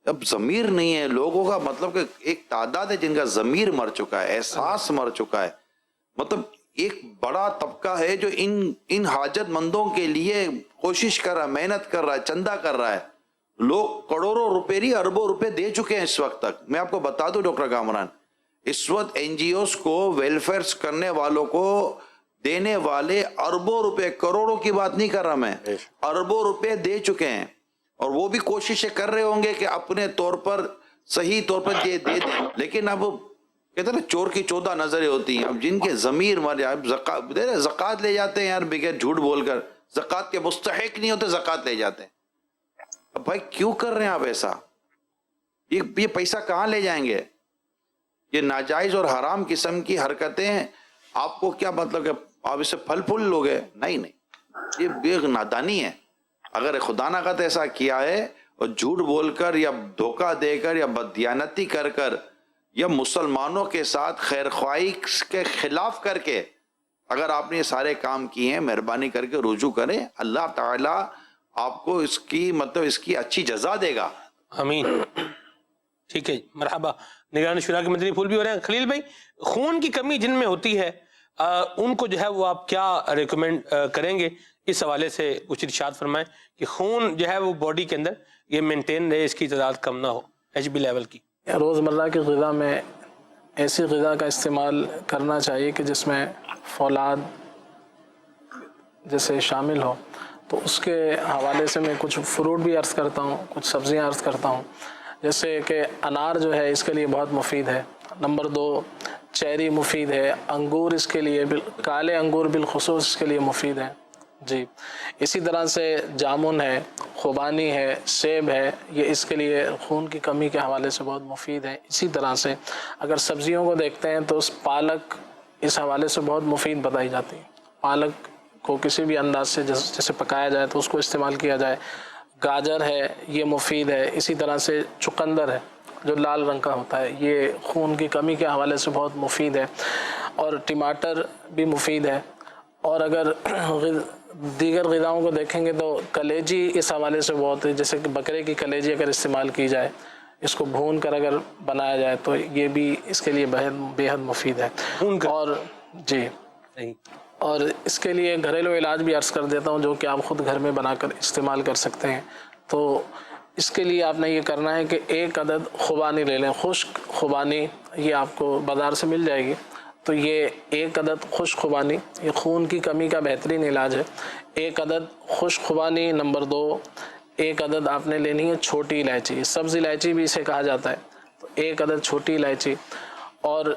اب ضمیر نہیں ہے لوگوں کا، مطلب کہ ایک تعداد ہے جن کا ضمیر مر چکا ہے، احساس مر چکا ہے. مطلب ایک بڑا طبقہ ہے جو ان حاجت مندوں کے لیے کوشش کر رہا ہے، محنت کر رہا ہے، چندہ کر رہا ہے. لوگ کروڑوں روپے نہیں اربوں روپے دے چکے ہیں اس وقت تک. میں آپ کو بتا دوں ڈاکٹر کامران، اس وقت NGOs کو، ویلفیئر کرنے والوں کو دینے والے اربوں روپے، کروڑوں کی بات نہیں کر رہا میں، اربوں روپے دے چکے ہیں. اور وہ بھی کوششیں کر رہے ہوں گے کہ اپنے طور پر صحیح طور پر یہ دے دیں. لیکن اب کہتے ہیں نا چور کی 14 نظریں ہوتی ہیں. اب جن کے ضمیر مر جائے، زکوٰۃ لے جاتے ہیں یار بغیر جھوٹ بول کر، زکوٰۃ کے مستحق نہیں ہوتے زکوٰۃ لے جاتے ہیں. اب بھائی کیوں کر رہے ہیں آپ ایسا؟ یہ پیسہ کہاں لے جائیں گے؟ یہ ناجائز اور حرام قسم کی حرکتیں آپ کو کیا مطلب کہ آپ اسے پھل پھول لوگے؟ نہیں، یہ نادانی ہے. اگر خدا نہ خواستہ ایسا کیا ہے اور جھوٹ بول کر یا دھوکہ دے کر یا بددیانتی کر کر یا مسلمانوں کے ساتھ خیرخواہی کے خلاف کر کے اگر آپ نے یہ سارے کام کیے ہیں، مہربانی کر کے رجوع کریں. اللہ تعالیٰ آپ کو اس کی اچھی جزا دے گا. آمین. ٹھیک ہے، مرحبا. نگران شورا کے مدنی پھول بھی ہو رہے ہیں. خلیل بھائی، خون کی کمی جن میں ہوتی ہے ان کو جو ہے وہ آپ کیا ریکمینڈ کریں گے؟ اس حوالے سے کچھ ارشاد فرمائیں کہ خون جو ہے وہ باڈی کے اندر یہ مینٹین رہے، اس کی تعداد کم نہ ہو HB لیول کی. روزمرہ کی غذا میں ایسی غذا کا استعمال کرنا چاہیے کہ جس میں فولاد جیسے شامل ہو. تو اس کے حوالے سے میں کچھ فروٹ بھی عرض کرتا ہوں، کچھ سبزیاں عرض کرتا ہوں. جیسے کہ انار جو ہے اس کے لیے بہت مفید ہے. نمبر 2 چیری مفید ہے. انگور اس کے لیے، کالے انگور بالخصوص اس کے لیے مفید ہے. جی، اسی طرح سے جامن ہے، خوبانی ہے، سیب ہے، یہ اس کے لیے خون کی کمی کے حوالے سے بہت مفید ہے. اسی طرح سے اگر سبزیوں کو دیکھتے ہیں تو پالک اس حوالے سے بہت مفید بتائی جاتی ہے. پالک کو کسی بھی انداز سے جیسے پکایا جائے تو اس کو استعمال کیا جائے. گاجر ہے، یہ مفید ہے. اسی طرح سے چقندر ہے جو لال رنگ کا ہوتا ہے، یہ خون کی کمی کے حوالے سے بہت مفید ہے. اور ٹماٹر بھی مفید ہے. اور اگر دیگر غذاؤں کو دیکھیں گے تو کلیجی اس حوالے سے بہت ہے. جیسے کہ بکرے کی کلیجی اگر استعمال کی جائے، اس کو بھون کر اگر بنایا جائے تو یہ بھی اس کے لیے بے حد مفید ہے. اور جی، اور اس کے لیے گھریلو علاج بھی عرض کر دیتا ہوں جو کہ آپ خود گھر میں بنا کر استعمال کر سکتے ہیں. تو اس کے لیے آپ نے یہ کرنا ہے کہ 1 عدد خوبانی لے لیں. خشک خوبانی یہ آپ کو بازار سے مل جائے گی. تو یہ 1 عدد خشک خوبانی یہ خون کی کمی کا بہترین علاج ہے. 1 عدد خشک خوبانی. نمبر 2 1 عدد آپ نے لینی ہے چھوٹی الائچی، سبز الائچی بھی اسے کہا جاتا ہے. تو 1 عدد چھوٹی الائچی اور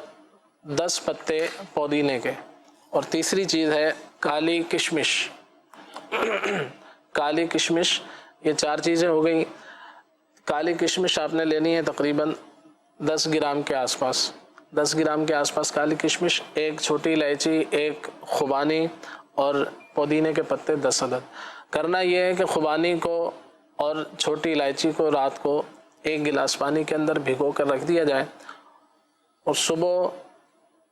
10 پتے پودینے کے. اور تیسری چیز ہے کالی کشمش. کالی کشمش، یہ 4 چیزیں ہو گئیں. کالی کشمش آپ نے لینی ہے تقریباً 10 گرام کے آس پاس. 10 گرام کے آس پاس کالی کشمش، 1 چھوٹی الائچی، 1 خوبانی اور پودینے کے پتے 10 عدد. کرنا یہ ہے کہ خوبانی کو اور چھوٹی الائچی کو رات کو 1 گلاس پانی کے اندر بھگو کر رکھ دیا جائے اور صبح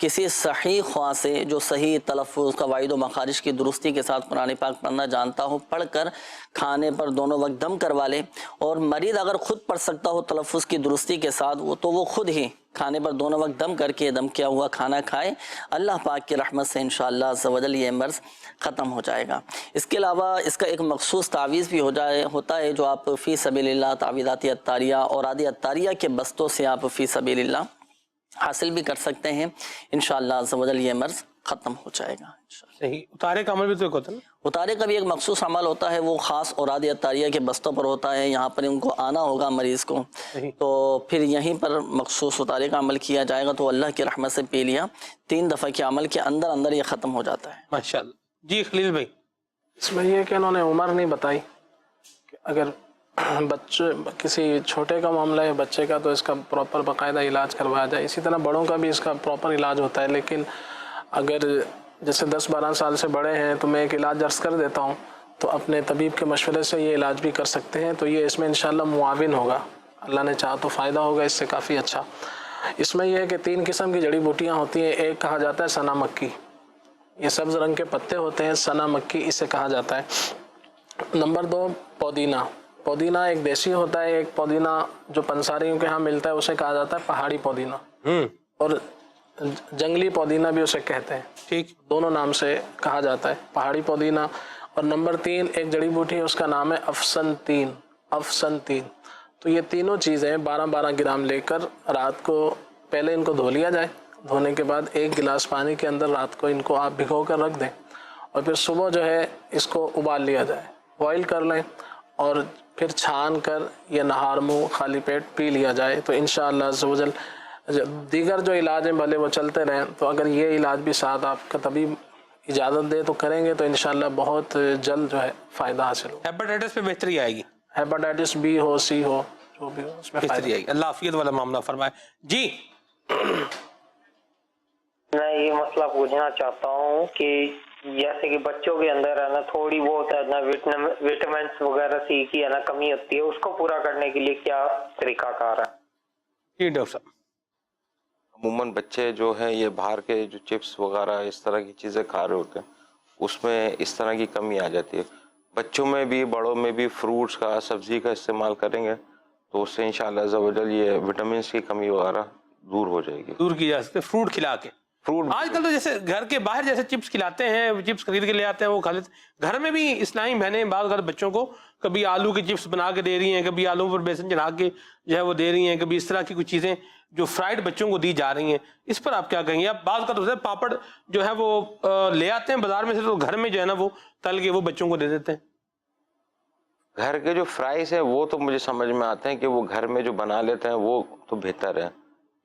کسی صحیح خواہ سے جو صحیح تلفظ قواعد و مخارج کی درستی کے ساتھ قرآن پاک پڑھنا جانتا ہو پڑھ کر کھانے پر دونوں وقت دم کروا لے، اور مریض اگر خود پڑھ سکتا ہو تلفظ کی درستی کے ساتھ تو وہ خود ہی کھانے پر دونوں وقت دم کر کے دم کیا ہوا کھانا کھائے، اللہ پاک کی رحمت سے انشاءاللہ عز و جل یہ مرض ختم ہو جائے گا۔ اس کے علاوہ اس کا ایک مخصوص تعویذ بھی ہوتا ہے جو آپ فی سبیل اللہ تعویذات عطاریہ اور عادی عطاریہ کے بستوں سے آپ فی سبیل اللہ حاصل بھی کر سکتے ہیں، انشاءاللہ عز و جل یہ مرض ختم ہو جائے گا۔ صحیح۔ اتارے کا عمل بھی تو ایک ہوتا ہے نا؟ اتارے کا بھی ایک مخصوص عمل ہوتا ہے، وہ خاص اوراد عطاریہ کے بستوں پر ہوتا ہے، یہاں پر ان کو آنا ہوگا مریض کو، تو پھر یہیں پر مخصوص اتارے کا عمل کیا جائے گا، تو اللہ کی رحمت سے پی لیا 3 دفعہ کے عمل کے اندر اندر یہ ختم ہو جاتا ہے۔ ماشاءاللہ۔ جی خلیل بھائی، اس میں یہ کہ انہوں نے عمر نہیں بتائی کہ اگر بچے کسی چھوٹے کا معاملہ ہے بچے کا تو اس کا پراپر باقاعدہ علاج کروایا جائے، اسی طرح بڑوں کا بھی اس کا پراپر علاج ہوتا ہے، لیکن اگر جیسے 10-12 سال سے بڑے ہیں تو میں ایک علاج عرض کر دیتا ہوں، تو اپنے طبیب کے مشورے سے یہ علاج بھی کر سکتے ہیں، تو یہ اس میں انشاءاللہ معاون ہوگا، اللہ نے چاہا تو فائدہ ہوگا اس سے کافی اچھا۔ اس میں یہ ہے کہ 3 قسم کی جڑی بوٹیاں ہوتی ہیں، ایک کہا جاتا ہے سنا مکی، یہ سبز رنگ کے پتے ہوتے ہیں، سنا مکی اسے کہا جاتا ہے۔ نمبر 2 پودینہ، پودینہ ایک دیسی ہوتا ہے، ایک پودینہ جو پنساریوں کے ہاں ملتا ہے اسے کہا جاتا ہے پہاڑی پودینہ، اور جنگلی پودینہ بھی اسے کہتے ہیں، ٹھیک، دونوں نام سے کہا جاتا ہے پہاڑی پودینہ۔ اور نمبر 3 ایک جڑی بوٹی ہے، اس کا نام ہے افسنتین، افسنتین۔ تو یہ تینوں چیزیں 12-12 گرام لے کر رات کو پہلے ان کو دھو لیا جائے، دھونے کے بعد 1 گلاس پانی کے اندر رات کو ان کو آپ بھگو کر رکھ دیں، اور پھر صبح جو ہے اس کو ابال لیا جائے، بوائل کر لیں، اور پھر چھان کر یہ نہار منہ خالی پیٹ پی لیا جائے، تو انشاءاللہ عز و جل دیگر جو علاج ہیں بھلے وہ چلتے رہیں، تو اگر یہ علاج بھی ساتھ آپ کا طبیب اجازت دے تو کریں گے تو انشاءاللہ بہت جلد جو ہے فائدہ حاصل ہو۔ ہیپاٹائٹس پہ بہتری آئے گی، ہیپاٹائٹس بی ہو سی ہو جو بھی ہو اس میں بہتری آئے گی، اللہ عافیت والا معاملہ فرمائے۔ جی میں یہ مسئلہ پوچھنا چاہتا ہوں کہ جیسے کہ بچوں کے اندر ہے نا تھوڑی بہت ہے نا وٹامنس وغیرہ سی کی ہے نا کمی ہوتی ہے، اس کو پورا کرنے کے لیے کیا طریقہ کار ہے؟ جی ڈاکٹر صاحب۔ عموماً بچے جو ہیں یہ باہر کے جو چپس وغیرہ اس طرح کی چیزیں کھا رہے ہوتے ہیں، اس میں اس طرح کی کمی آ جاتی ہے۔ بچوں میں بھی بڑوں میں بھی فروٹس کا سبزی کا استعمال کریں گے تو اس سے انشاءاللہ عز و جل یہ وٹامنس کی کمی وغیرہ دور ہو جائے گی، دور کی جا سکتے فروٹ کھلا کے۔ فروٹ آج کل تو جیسے گھر کے باہر جیسے چپس کھلاتے ہیں، چپس خرید کے لے آتے ہیں وہ کھا لیتے ہیں، گھر میں بھی اسلامی بہنیں بعض گھر بچوں کو کبھی آلو کے چپس بنا کے دے رہی ہیں، کبھی آلو پر بیسن چڑھا کے جو ہے وہ دے رہی ہیں، کبھی اس طرح کی کچھ چیزیں جو فرائیڈ بچوں کو دی جا رہی ہیں، اس پر آپ کیا کہیں گے؟ بعض کا تو پاپڑ جو ہے وہ لے آتے ہیں بازار میں سے، تو گھر میں جو ہے نا وہ تل کے وہ بچوں کو دے دیتے ہیں۔ گھر کے جو فرائز ہیں وہ تو مجھے سمجھ میں آتے ہیں کہ وہ گھر میں جو بنا لیتے ہیں وہ تو بہتر ہے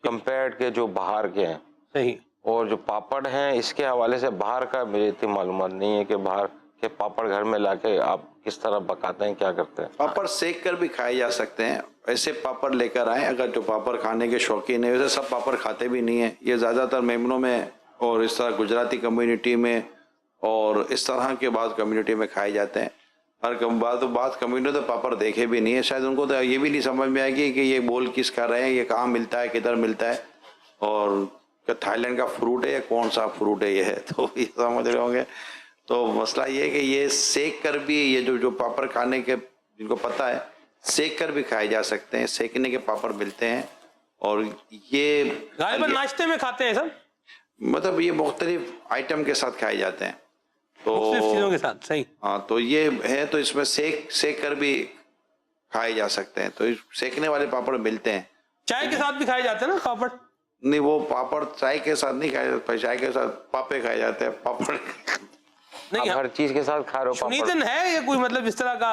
کمپیئرڈ کے جو باہر کے ہیں۔ صحیح۔ اور جو پاپڑ ہیں اس کے حوالے سے باہر کا مجھے اتنی معلومات نہیں ہے کہ باہر کے پاپڑ گھر میں لا کے آپ کس طرح پکاتے ہیں، کیا کرتے ہیں۔ پاپڑ سیک کر بھی کھائے جا سکتے ہیں، ایسے پاپڑ لے کر آئیں، اگر جو پاپڑ کھانے کے شوقین ہیں، ویسے سب پاپڑ کھاتے بھی نہیں ہیں، یہ زیادہ تر میمنوں میں اور اس طرح گجراتی کمیونٹی میں اور اس طرح کے بعض کمیونٹی میں کھائے جاتے ہیں۔ ہر بعض کمیونٹی تو پاپڑ دیکھے بھی نہیں ہے، شاید ان کو تو یہ بھی نہیں سمجھ میں آئے گی کہ یہ بول کس کا رہے ہیں، یہ کہاں ملتا ہے، کدھر ملتا ہے، اور کہ تھائی لینڈ کا فروٹ ہے یا کون سا فروٹ ہے یہ ہے، تو یہ سمجھ رہے ہوں گے۔ تو مسئلہ یہ ہے کہ یہ سیک کر بھی یہ جو پاپڑ کھانے کے جن کو پتہ ہے سیک کر بھی کھائے جا سکتے ہیں، سیکنے کے پاپڑ ملتے ہیں، اور یہ غالباً ناشتے میں کھاتے ہیں سب، مطلب یہ مختلف آئٹم کے ساتھ کھائے جاتے ہیں، تو مختلف چیزوں کے ساتھ۔ صحیح۔ ہاں، تو یہ ہے، تو اس میں سیک کر بھی کھائے جا سکتے ہیں، تو سیکنے والے پاپڑ ملتے ہیں۔ چائے کے ساتھ بھی کھائے جاتے ہیں نا پاپڑ؟ نہیں، وہ پاپڑ چائے کے ساتھ نہیں کھائے جاتے، چائے کے ساتھ پاپے کھائے جاتے ہیں، پاپڑ نہیں، ہر چیز کے ساتھ کھا رہے ہو پاپڑ؟ شنیدن ہے یا کوئی مطلب اس طرح کا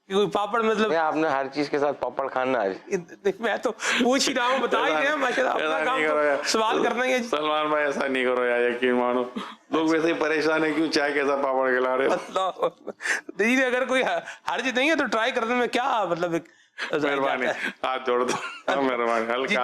کہ کوئی پاپڑ مطلب آپ نے ہر چیز کے ساتھ پاپڑ کھانا ہے؟ میں تو پوچھ ہی رہا ہوں، بتا ہی رہے ہیں، ماشاءاللہ اپنا کام تو سوال کرنا ہی ہے۔ سلمان بھائی ایسا نہیں کرو یار، یقین مانو، لوگ ویسے ہی پریشان ہیں، کیوں چائے کے ساتھ پاپڑ کھلا رہے ہو؟ اللہ اکبر۔ جی اگر کوئی حرج نہیں ہے تو ٹرائی کرنے میں کیا مطلب مہربانی ہاتھ جوڑ دو، مہربانی۔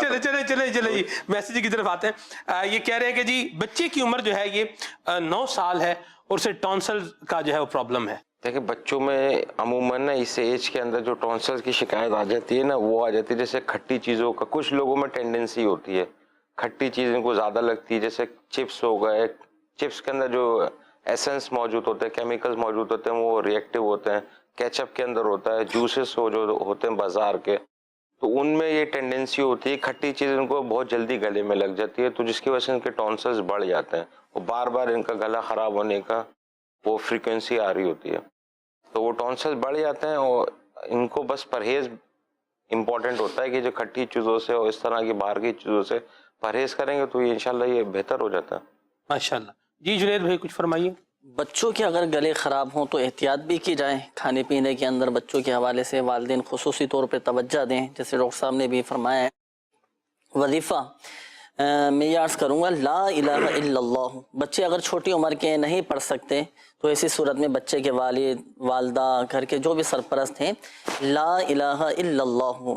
چلے میسیج کی طرف آتے ہیں۔ یہ کہہ رہے ہیں کہ جی بچے کی عمر جو ہے یہ 9 سال ہے اور اسے ٹونسل کا جو ہے وہ پرابلم ہے۔ دیکھیں بچوں میں عموماً نا اس ایج کے اندر جو ٹونسل کی شکایت آ جاتی ہے نا، وہ آ جاتی ہے جیسے کھٹی چیزوں کا، کچھ لوگوں میں ٹینڈنسی ہوتی ہے کھٹی چیز ان کو زیادہ لگتی ہے، جیسے چپس ہو گئے، چپس کے اندر جو ایسنس موجود ہوتے ہیں، کیمیکلز موجود ہوتے ہیں، وہ ری ایکٹیو ہوتے ہیں، کیچپ کے اندر ہوتا ہے، جوسز جو ہوتے ہیں بازار کے، تو ان میں یہ ٹینڈنسی ہوتی ہے کھٹی چیز ان کو بہت جلدی گلے میں لگ جاتی ہے، تو جس کی وجہ سے ان کے ٹونسلز بڑھ جاتے ہیں، اور بار بار ان کا گلا خراب ہونے کا وہ فریکوینسی آ رہی ہوتی ہے، تو وہ ٹونسلز بڑھ جاتے ہیں، اور ان کو بس پرہیز امپورٹنٹ ہوتا ہے کہ جو کھٹی چیزوں سے اور اس طرح کی باہر کی چیزوں سے پرہیز کریں گے تو یہ انشاءاللہ یہ بہتر ہو جاتا ہے. ماشاءاللہ. جی جنید بھائی کچھ فرمائیے. بچوں کے اگر گلے خراب ہوں تو احتیاط بھی کی جائے، کھانے پینے کے اندر بچوں کے حوالے سے والدین خصوصی طور پہ توجہ دیں، جیسے ڈاکٹر صاحب نے بھی فرمایا ہے. وظیفہ میں یہ عرض کروں گا لا الہ الا اللہ. بچے اگر چھوٹی عمر کے نہیں پڑھ سکتے تو ایسی صورت میں بچے کے والد والدہ گھر کے جو بھی سرپرست ہیں لا الہ الا اللہ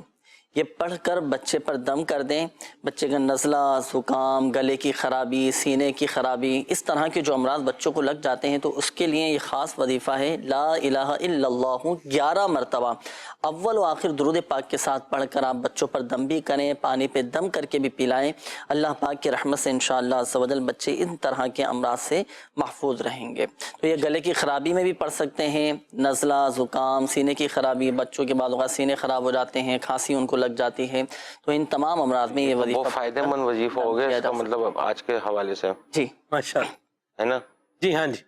یہ پڑھ کر بچے پر دم کر دیں. بچے کا نزلہ، زکام، گلے کی خرابی، سینے کی خرابی، اس طرح کے جو امراض بچوں کو لگ جاتے ہیں تو اس کے لیے یہ خاص وظیفہ ہے لا الہ الا اللہ 11 مرتبہ اول و آخر درود پاک کے ساتھ پڑھ کر آپ بچوں پر دم بھی کریں، پانی پہ دم کر کے بھی پلائیں. اللہ پاک کی رحمت سے انشاءاللہ عز و جل بچے ان طرح کے امراض سے محفوظ رہیں گے. تو یہ گلے کی خرابی میں بھی پڑھ سکتے ہیں، نزلہ، زکام، سینے کی خرابی، بچوں کے بعض اوقات سینے خراب ہو جاتے ہیں، کھانسی ان کو لگ جاتی ہے، تو ان تمام امراض میں یہ وظیفہ بہت فائدہ مند وظیفہ ہو گیا اس کا مطلب آج کے حوالے سے. جی ماشاءاللہ ہے نا. جی ہاں جی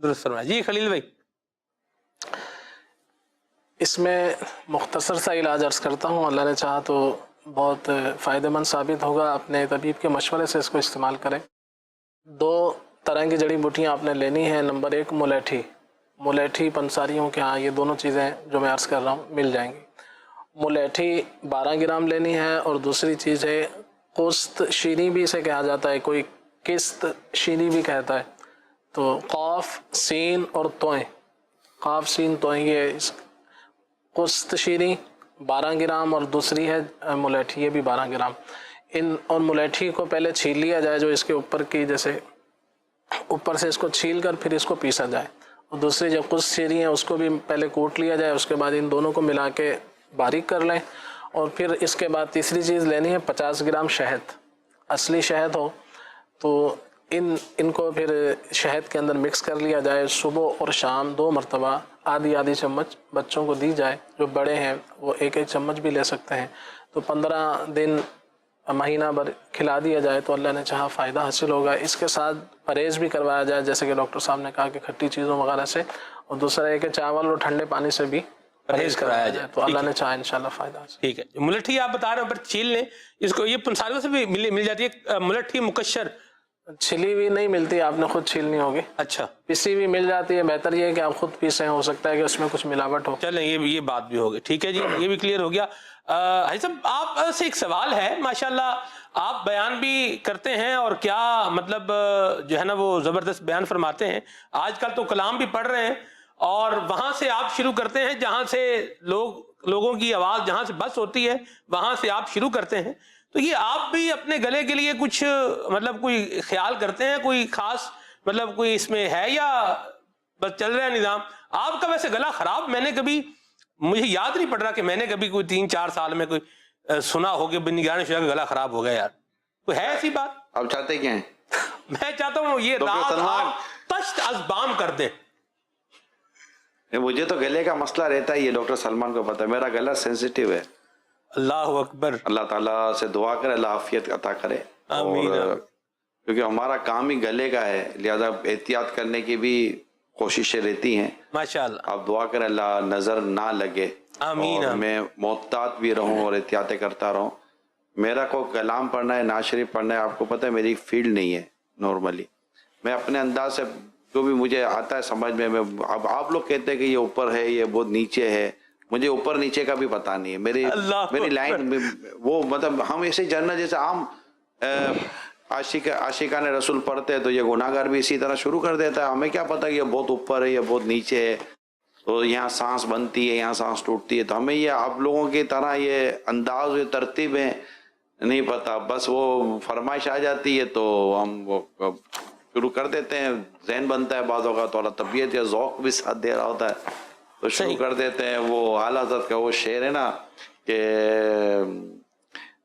درست فرمایا. جی خلیل بھائی. اس میں مختصر سا علاج عرض کرتا ہوں، اللہ نے چاہا تو بہت فائدہ مند ثابت ہوگا. اپنے طبیب کے مشورے سے اس کو استعمال کریں. 2 طرح کی جڑی بوٹیاں آپ نے لینی ہیں. نمبر 1 ملیٹھی. ملیٹھی پنساریوں کے ہاں یہ دونوں چیزیں جو میں عرض کر رہا ہوں مل جائیں گی. ملیٹھی 12 گرام لینی ہے، اور دوسری چیز ہے قسط شینی بھی اسے کہا جاتا ہے، کوئی قسط شینی بھی کہتا ہے. تو قاف سین اور توئیں، قاف سین توئیں، یہ قسط شینی 12 گرام، اور دوسری ہے ملیٹھی یہ بھی 12 گرام. ان اور ملیٹھی کو پہلے چھیل لیا جائے، جو اس کے اوپر کی جیسے اوپر سے اس کو چھیل کر پھر اس کو پیسا جائے. اور دوسری جو قسط شینی ہے اس کو بھی پہلے کوٹ لیا جائے، اس کے بعد ان دونوں کو ملا کے باریک کر لیں. اور پھر اس کے بعد تیسری چیز لینی ہے 50 گرام شہد، اصلی شہد ہو تو ان کو پھر شہد کے اندر مکس کر لیا جائے. صبح اور شام 2 مرتبہ آدھی چمچ بچوں کو دی جائے. جو بڑے ہیں وہ 1 چمچ بھی لے سکتے ہیں. تو 15 دن مہینہ بھر کھلا دیا جائے تو اللہ نے چاہا فائدہ حاصل ہوگا. اس کے ساتھ پرہیز بھی کروایا جائے، جیسے کہ ڈاکٹر صاحب نے کہا کہ کھٹی چیزوں وغیرہ سے، اور دوسرا ہے کہ چاول اور ٹھنڈے پانی سے بھی پرہیز کرایا جائے. تو اللہ نے چاہا انشاءاللہ فائدہ حاصل. ٹھیک ہے. ملٹھی آپ بتا رہے ہیں پر چھیل لیں اس کو، یہ پنساریوں سے بھی مل جاتی ہے ملٹھی مکشر؟ چھلی ہوئی نہیں ملتی، آپ نے خود چھیلنی ہوگی. اچھا. پسی بھی مل جاتی ہے، بہتر یہ ہے کہ آپ خود پیسیں، ہو سکتا ہے کہ اس میں کچھ ملاوٹ ہو. چلیں یہ بات بھی ہوگی. ٹھیک ہے جی یہ بھی کلیئر ہو گیا. حاجی صاحب آپ سے ایک سوال ہے، ماشاءاللہ آپ بیان بھی کرتے ہیں اور کیا مطلب جو ہے نا وہ زبردست بیان فرماتے ہیں. آج کل تو کلام بھی پڑھ رہے ہیں اور وہاں سے آپ شروع کرتے ہیں جہاں سے لوگوں کی آواز جہاں سے بس ہوتی ہے وہاں سے آپ شروع کرتے ہیں. تو یہ آپ بھی اپنے گلے کے لیے کچھ مطلب کوئی خیال کرتے ہیں، کوئی خاص مطلب کوئی اس میں ہے یا بس چل رہا ہے نظام؟ آپ کا ویسے گلا خراب میں نے کبھی، مجھے یاد نہیں پڑ رہا کہ میں نے کبھی کوئی 3-4 سال میں کوئی سنا ہو کہ نگران شورا کا گلا خراب ہو گیا. یار کوئی ہے ایسی بات؟ آپ چاہتے کیا ہیں؟ میں چاہتا ہوں یہ رات آپ تشت ازبام کر دیں. مجھے تو گلے کا مسئلہ رہتا ہے، یہ ڈاکٹر سلمان کو پتا ہے، میرا گلا سینسیٹیو ہے. اللہ اکبر. اللہ تعالیٰ سے دعا کرے اللہ عافیت عطا کرے. آمین. اور کیونکہ ہمارا کام ہی گلے کا ہے لہذا احتیاط کرنے کی بھی کوششیں رہتی ہیں. ماشاءاللہ آپ دعا کریں اللہ نظر نہ لگے. آمین. اور میں محتاط بھی رہوں اور احتیاطیں کرتا رہوں. میرا کوئی کلام پڑھنا ہے، نعت شریف پڑھنا ہے، آپ کو پتہ ہے میری فیلڈ نہیں ہے. نارملی میں اپنے انداز سے جو بھی مجھے آتا ہے سمجھ میں اب آپ لوگ کہتے ہیں کہ یہ اوپر ہے یہ بہت نیچے ہے، مجھے اوپر نیچے کا بھی پتہ نہیں ہے. میری لائن وہ مطلب ہم ایسے جنرل جیسے عام عاشقان رسول پڑھتے ہیں تو یہ گناہ گار بھی اسی طرح شروع کر دیتا ہے. ہمیں کیا پتہ کہ یہ بہت اوپر ہے یہ بہت نیچے ہے، تو یہاں سانس بنتی ہے یہاں سانس ٹوٹتی ہے. تو ہمیں یہ آپ لوگوں کی طرح یہ انداز یہ ترتیب ہے نہیں پتہ، بس وہ فرمائش آ جاتی ہے تو ہم وہ شروع کر دیتے ہیں. ذہن بنتا ہے بعض اوقات تو اللہ طبیعت یا ذوق بھی ساتھ دے رہا ہوتا ہے تو شروع کر دیتے ہیں. وہ اعلیٰ حضرت کا وہ شعر ہے نا کہ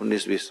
19-20।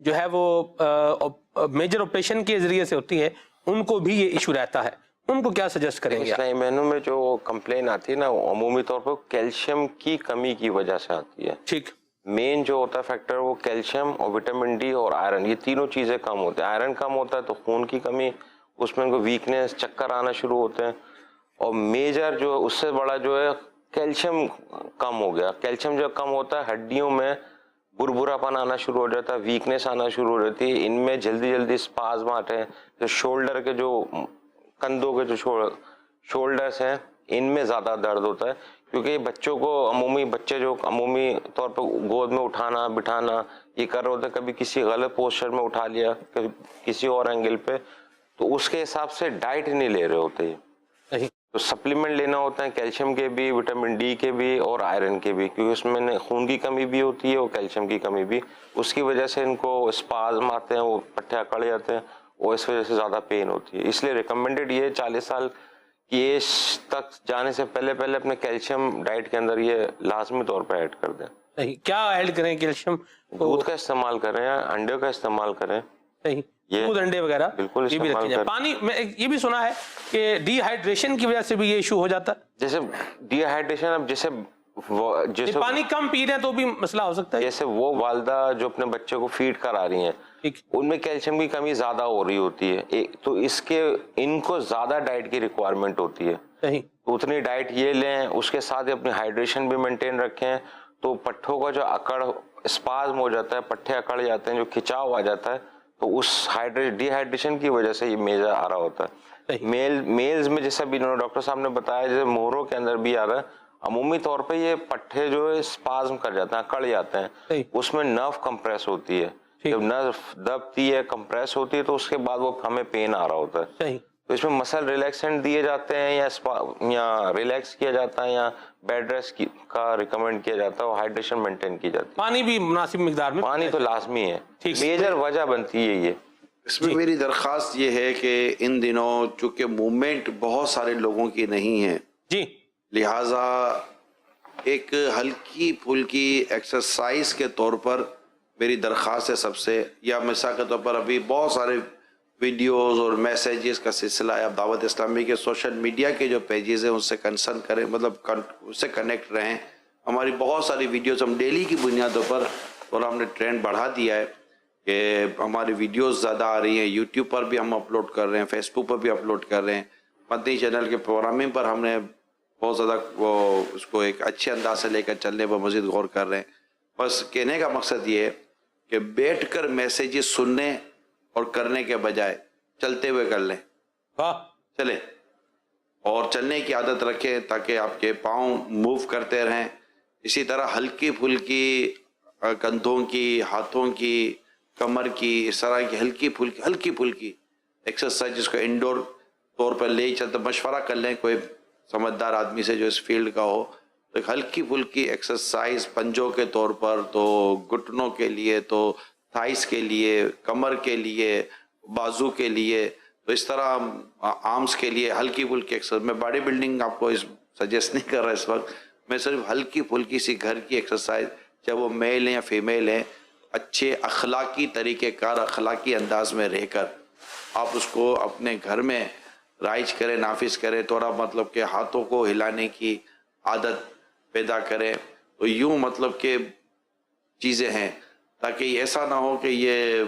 جو ہے وہ میجر آپریشن کے ذریعے سے ہوتی ہے ان کو بھی یہ ایشو رہتا ہے, ان کو کیا سجیسٹ کریں گے؟ اسلائی مینو میں جو کمپلین آتی ہے نا وہ عمومی طور پر کیلشیم کی کمی کی وجہ سے آتی ہے. ٹھیک. مین جو ہوتا ہے فیکٹر وہ کیلشیم اور وٹامن ڈی اور آئرن, یہ تینوں چیزیں کم ہوتے ہیں. آئرن کم ہوتا ہے تو خون کی کمی, اس میں ان کو ویکنیس, چکر آنا شروع ہوتے ہیں. اور میجر جو اس سے بڑا جو ہے کیلشیم کم ہو گیا. کیلشیم جب کم ہوتا ہے ہڈیوں میں بربرا پن آنا شروع ہو جاتا ہے, ویکنیس آنا شروع ہو جاتی ہے. ان میں جلدی جلدی اسپازم آتے ہیں. جو شولڈر کے جو کندھوں کے جو شولڈرس ہیں ان میں زیادہ درد ہوتا ہے, کیونکہ بچوں کو بچے جو عمومی طور پر گود میں اٹھانا بٹھانا یہ کر رہے ہوتے ہیں, کبھی کسی غلط پوسچر میں اٹھا لیا, کبھی کسی اور اینگل پہ, تو اس کے حساب سے ڈائٹ نہیں لے رہے ہوتے. تو سپلیمنٹ لینا ہوتا ہے کیلشیم کے بھی, وٹامن ڈی کے بھی اور آئرن کے بھی, کیونکہ اس میں خون کی کمی بھی ہوتی ہے اور کیلشیم کی کمی بھی. اس کی وجہ سے ان کو اسپازم آتے ہیں, وہ پٹھے اکڑ جاتے ہیں, اور اس وجہ سے زیادہ پین ہوتی ہے. اس لیے ریکمینڈڈ یہ 40 سال کی ایج تک جانے سے پہلے اپنے کیلشیم ڈائٹ کے اندر یہ لازمی طور پہ ایڈ کر دیں. کیا ایڈ کریں کیلشیم؟ دودھ کا استعمال کریں, انڈے کا استعمال کریں. دودھ, انڈے وغیرہ بالکل یہ بھی رکھیں جائے. پانی میں یہ بھی سنا ہے کہ ڈی ہائیڈریشن کی وجہ سے بھی یہ ایشو ہو جاتا ہے. جیسے ڈی ہائیڈریشن, اب جیسے پانی کم پی رہے ہیں تو بھی مسئلہ ہو سکتا ہے. جیسے وہ والدہ جو اپنے بچے کو فیڈ کرا رہی ہیں ان میں کیلشیم کی کمی زیادہ ہو رہی ہوتی ہے, تو ان کو زیادہ ڈائٹ کی ریکوائرمنٹ ہوتی ہے. تو اتنی ڈائٹ یہ لیں, اس کے ساتھ اپنی ہائیڈریشن بھی مینٹین رکھیں, تو پٹھوں کا جو اکڑ اسپازم ہو جاتا ہے, پٹھے اکڑ جاتے ہیں, جو کھچاؤ آ جاتا ہے, تو اس ڈی ہائیڈریشن کی وجہ سے یہ میجر آ رہا ہوتا ہے. میلز میں جیسا بھی ڈاکٹر صاحب نے بتایا, جیسے مہروں کے اندر بھی آ رہا ہے, عمومی طور پہ یہ پٹھے جو ہے اسپازم کر جاتے ہیں, اکڑ جاتے ہیں, اس میں نرو کمپریس ہوتی ہے. جب نرو دبتی ہے, کمپریس ہوتی ہے, تو اس کے بعد وہ ہمیں پین آ رہا ہوتا ہے. تو اس میں مسل ریلیکسنٹ دیے جاتے ہیں یا ریلیکس کیا جاتا ہے یا بیڈ ریسٹ کا ریکمینڈ کیا جاتا ہے, اور ہائیڈریشن مینٹین کی جاتی ہے. پانی بھی مناسب مقدار میں, پانی تو لازمی ہے, میجر وجہ بنتی ہے یہ. اس میں میری درخواست یہ ہے کہ ان دنوں چونکہ موومنٹ بہت سارے لوگوں کی نہیں ہے جی, لہٰذا ایک ہلکی پھلکی ایکسرسائز کے طور پر میری درخواست ہے سب سے, یا مثال کے طور پر ابھی بہت سارے ویڈیوز اور میسیجز کا سلسلہ ہے. اب دعوت اسلامی کے سوشل میڈیا کے جو پیجز ہیں اس سے کنسرن کریں, مطلب اس سے کنیکٹ رہیں. ہماری بہت ساری ویڈیوز ہم ڈیلی کی بنیادوں پر, اور ہم نے ٹرینڈ بڑھا دیا ہے کہ ہماری ویڈیوز زیادہ آ رہی ہیں. یوٹیوب پر بھی ہم اپلوڈ کر رہے ہیں, فیس بک پر بھی اپلوڈ کر رہے ہیں. مدنی چینل کے پروگرامنگ پر ہم نے بہت زیادہ اس کو ایک اچھے انداز سے لے کر چلنے پر مزید غور کر رہے ہیں. بس کہنے کا مقصد یہ ہے کہ بیٹھ کر میسیجز سننے اور کرنے کے بجائے چلتے ہوئے کر لیں, چلیں, اور چلنے کی عادت رکھیں تاکہ آپ کے پاؤں موو کرتے رہیں. اسی طرح ہلکی پھلکی کندھوں کی, ہاتھوں کی, کمر کی, اس طرح کی ہلکی پھلکی ایکسرسائز جس کو انڈور طور پر لے چلتے مشورہ کر لیں کوئی سمجھدار آدمی سے جو اس فیلڈ کا ہو. تو ایک ہلکی پھلکی ایکسرسائز پنجوں کے طور پر, تو گھٹنوں کے لیے, تو تھائس کے لیے, کمر کے لیے, بازو کے لیے, تو اس طرح آرمز کے لیے ہلکی پھلکی ایکسرسائز. میں باڈی بلڈنگ آپ کو سجیسٹ نہیں کر رہا اس وقت, میں صرف ہلکی پھلکی سی گھر کی ایکسرسائز, چاہے وہ میل ہیں یا فیمیل ہیں, اچھے اخلاقی طریقہ کار, اخلاقی انداز میں رہ کر آپ اس کو اپنے گھر میں رائج کریں, نافذ کریں. تھوڑا مطلب کہ ہاتھوں کو ہلانے کی عادت پیدا کریں. تو یوں مطلب کہ چیزیں ہیں تاکہ ایسا نہ ہو کہ یہ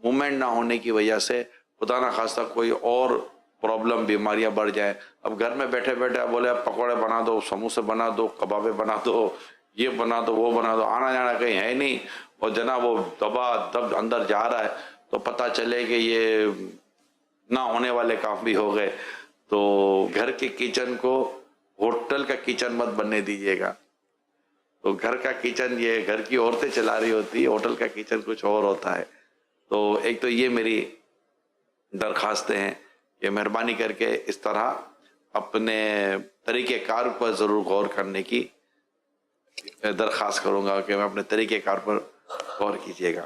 موومنٹ نہ ہونے کی وجہ سے خدا نہ خواستہ کوئی اور پرابلم, بیماریاں بڑھ جائیں. اب گھر میں بیٹھے بیٹھے بولے اب پکوڑے بنا دو, سموسے بنا دو, کبابے بنا دو, یہ بنا دو, وہ بنا دو, آنا جانا کہیں ہے نہیں, اور جناب وہ دبا دب اندر جا رہا ہے, تو پتہ چلے کہ یہ نہ ہونے والے کام بھی ہو گئے. تو گھر کے کچن کو ہوٹل کا کچن مت بننے دیجیے گا. تو گھر کا کچن یہ گھر کی عورتیں چلا رہی ہوتی ہے, ہوٹل کا کچن کچھ اور ہوتا ہے. تو ایک تو یہ میری درخواستیں ہیں کہ مہربانی کر کے اس طرح اپنے طریقہ کار پر ضرور غور کرنے کی درخواست کروں گا کہ میں اپنے طریقہ کار پر غور کیجیے گا.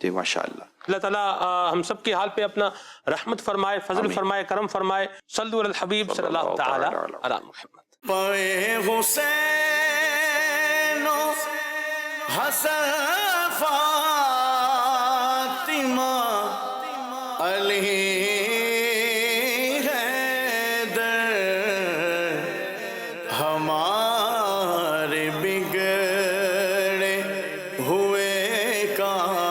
جی ماشاءاللہ. اللہ تعالیٰ ہم سب کے حال پہ اپنا رحمت فرمائے، فضل فرمائے، کرم فرمائے. صلو علی الحبیب صلی اللہ تعالی علی محمد. پائے حسین و حسن فاطمہ علی حیدر ہمارے بگڑے ہوئے کام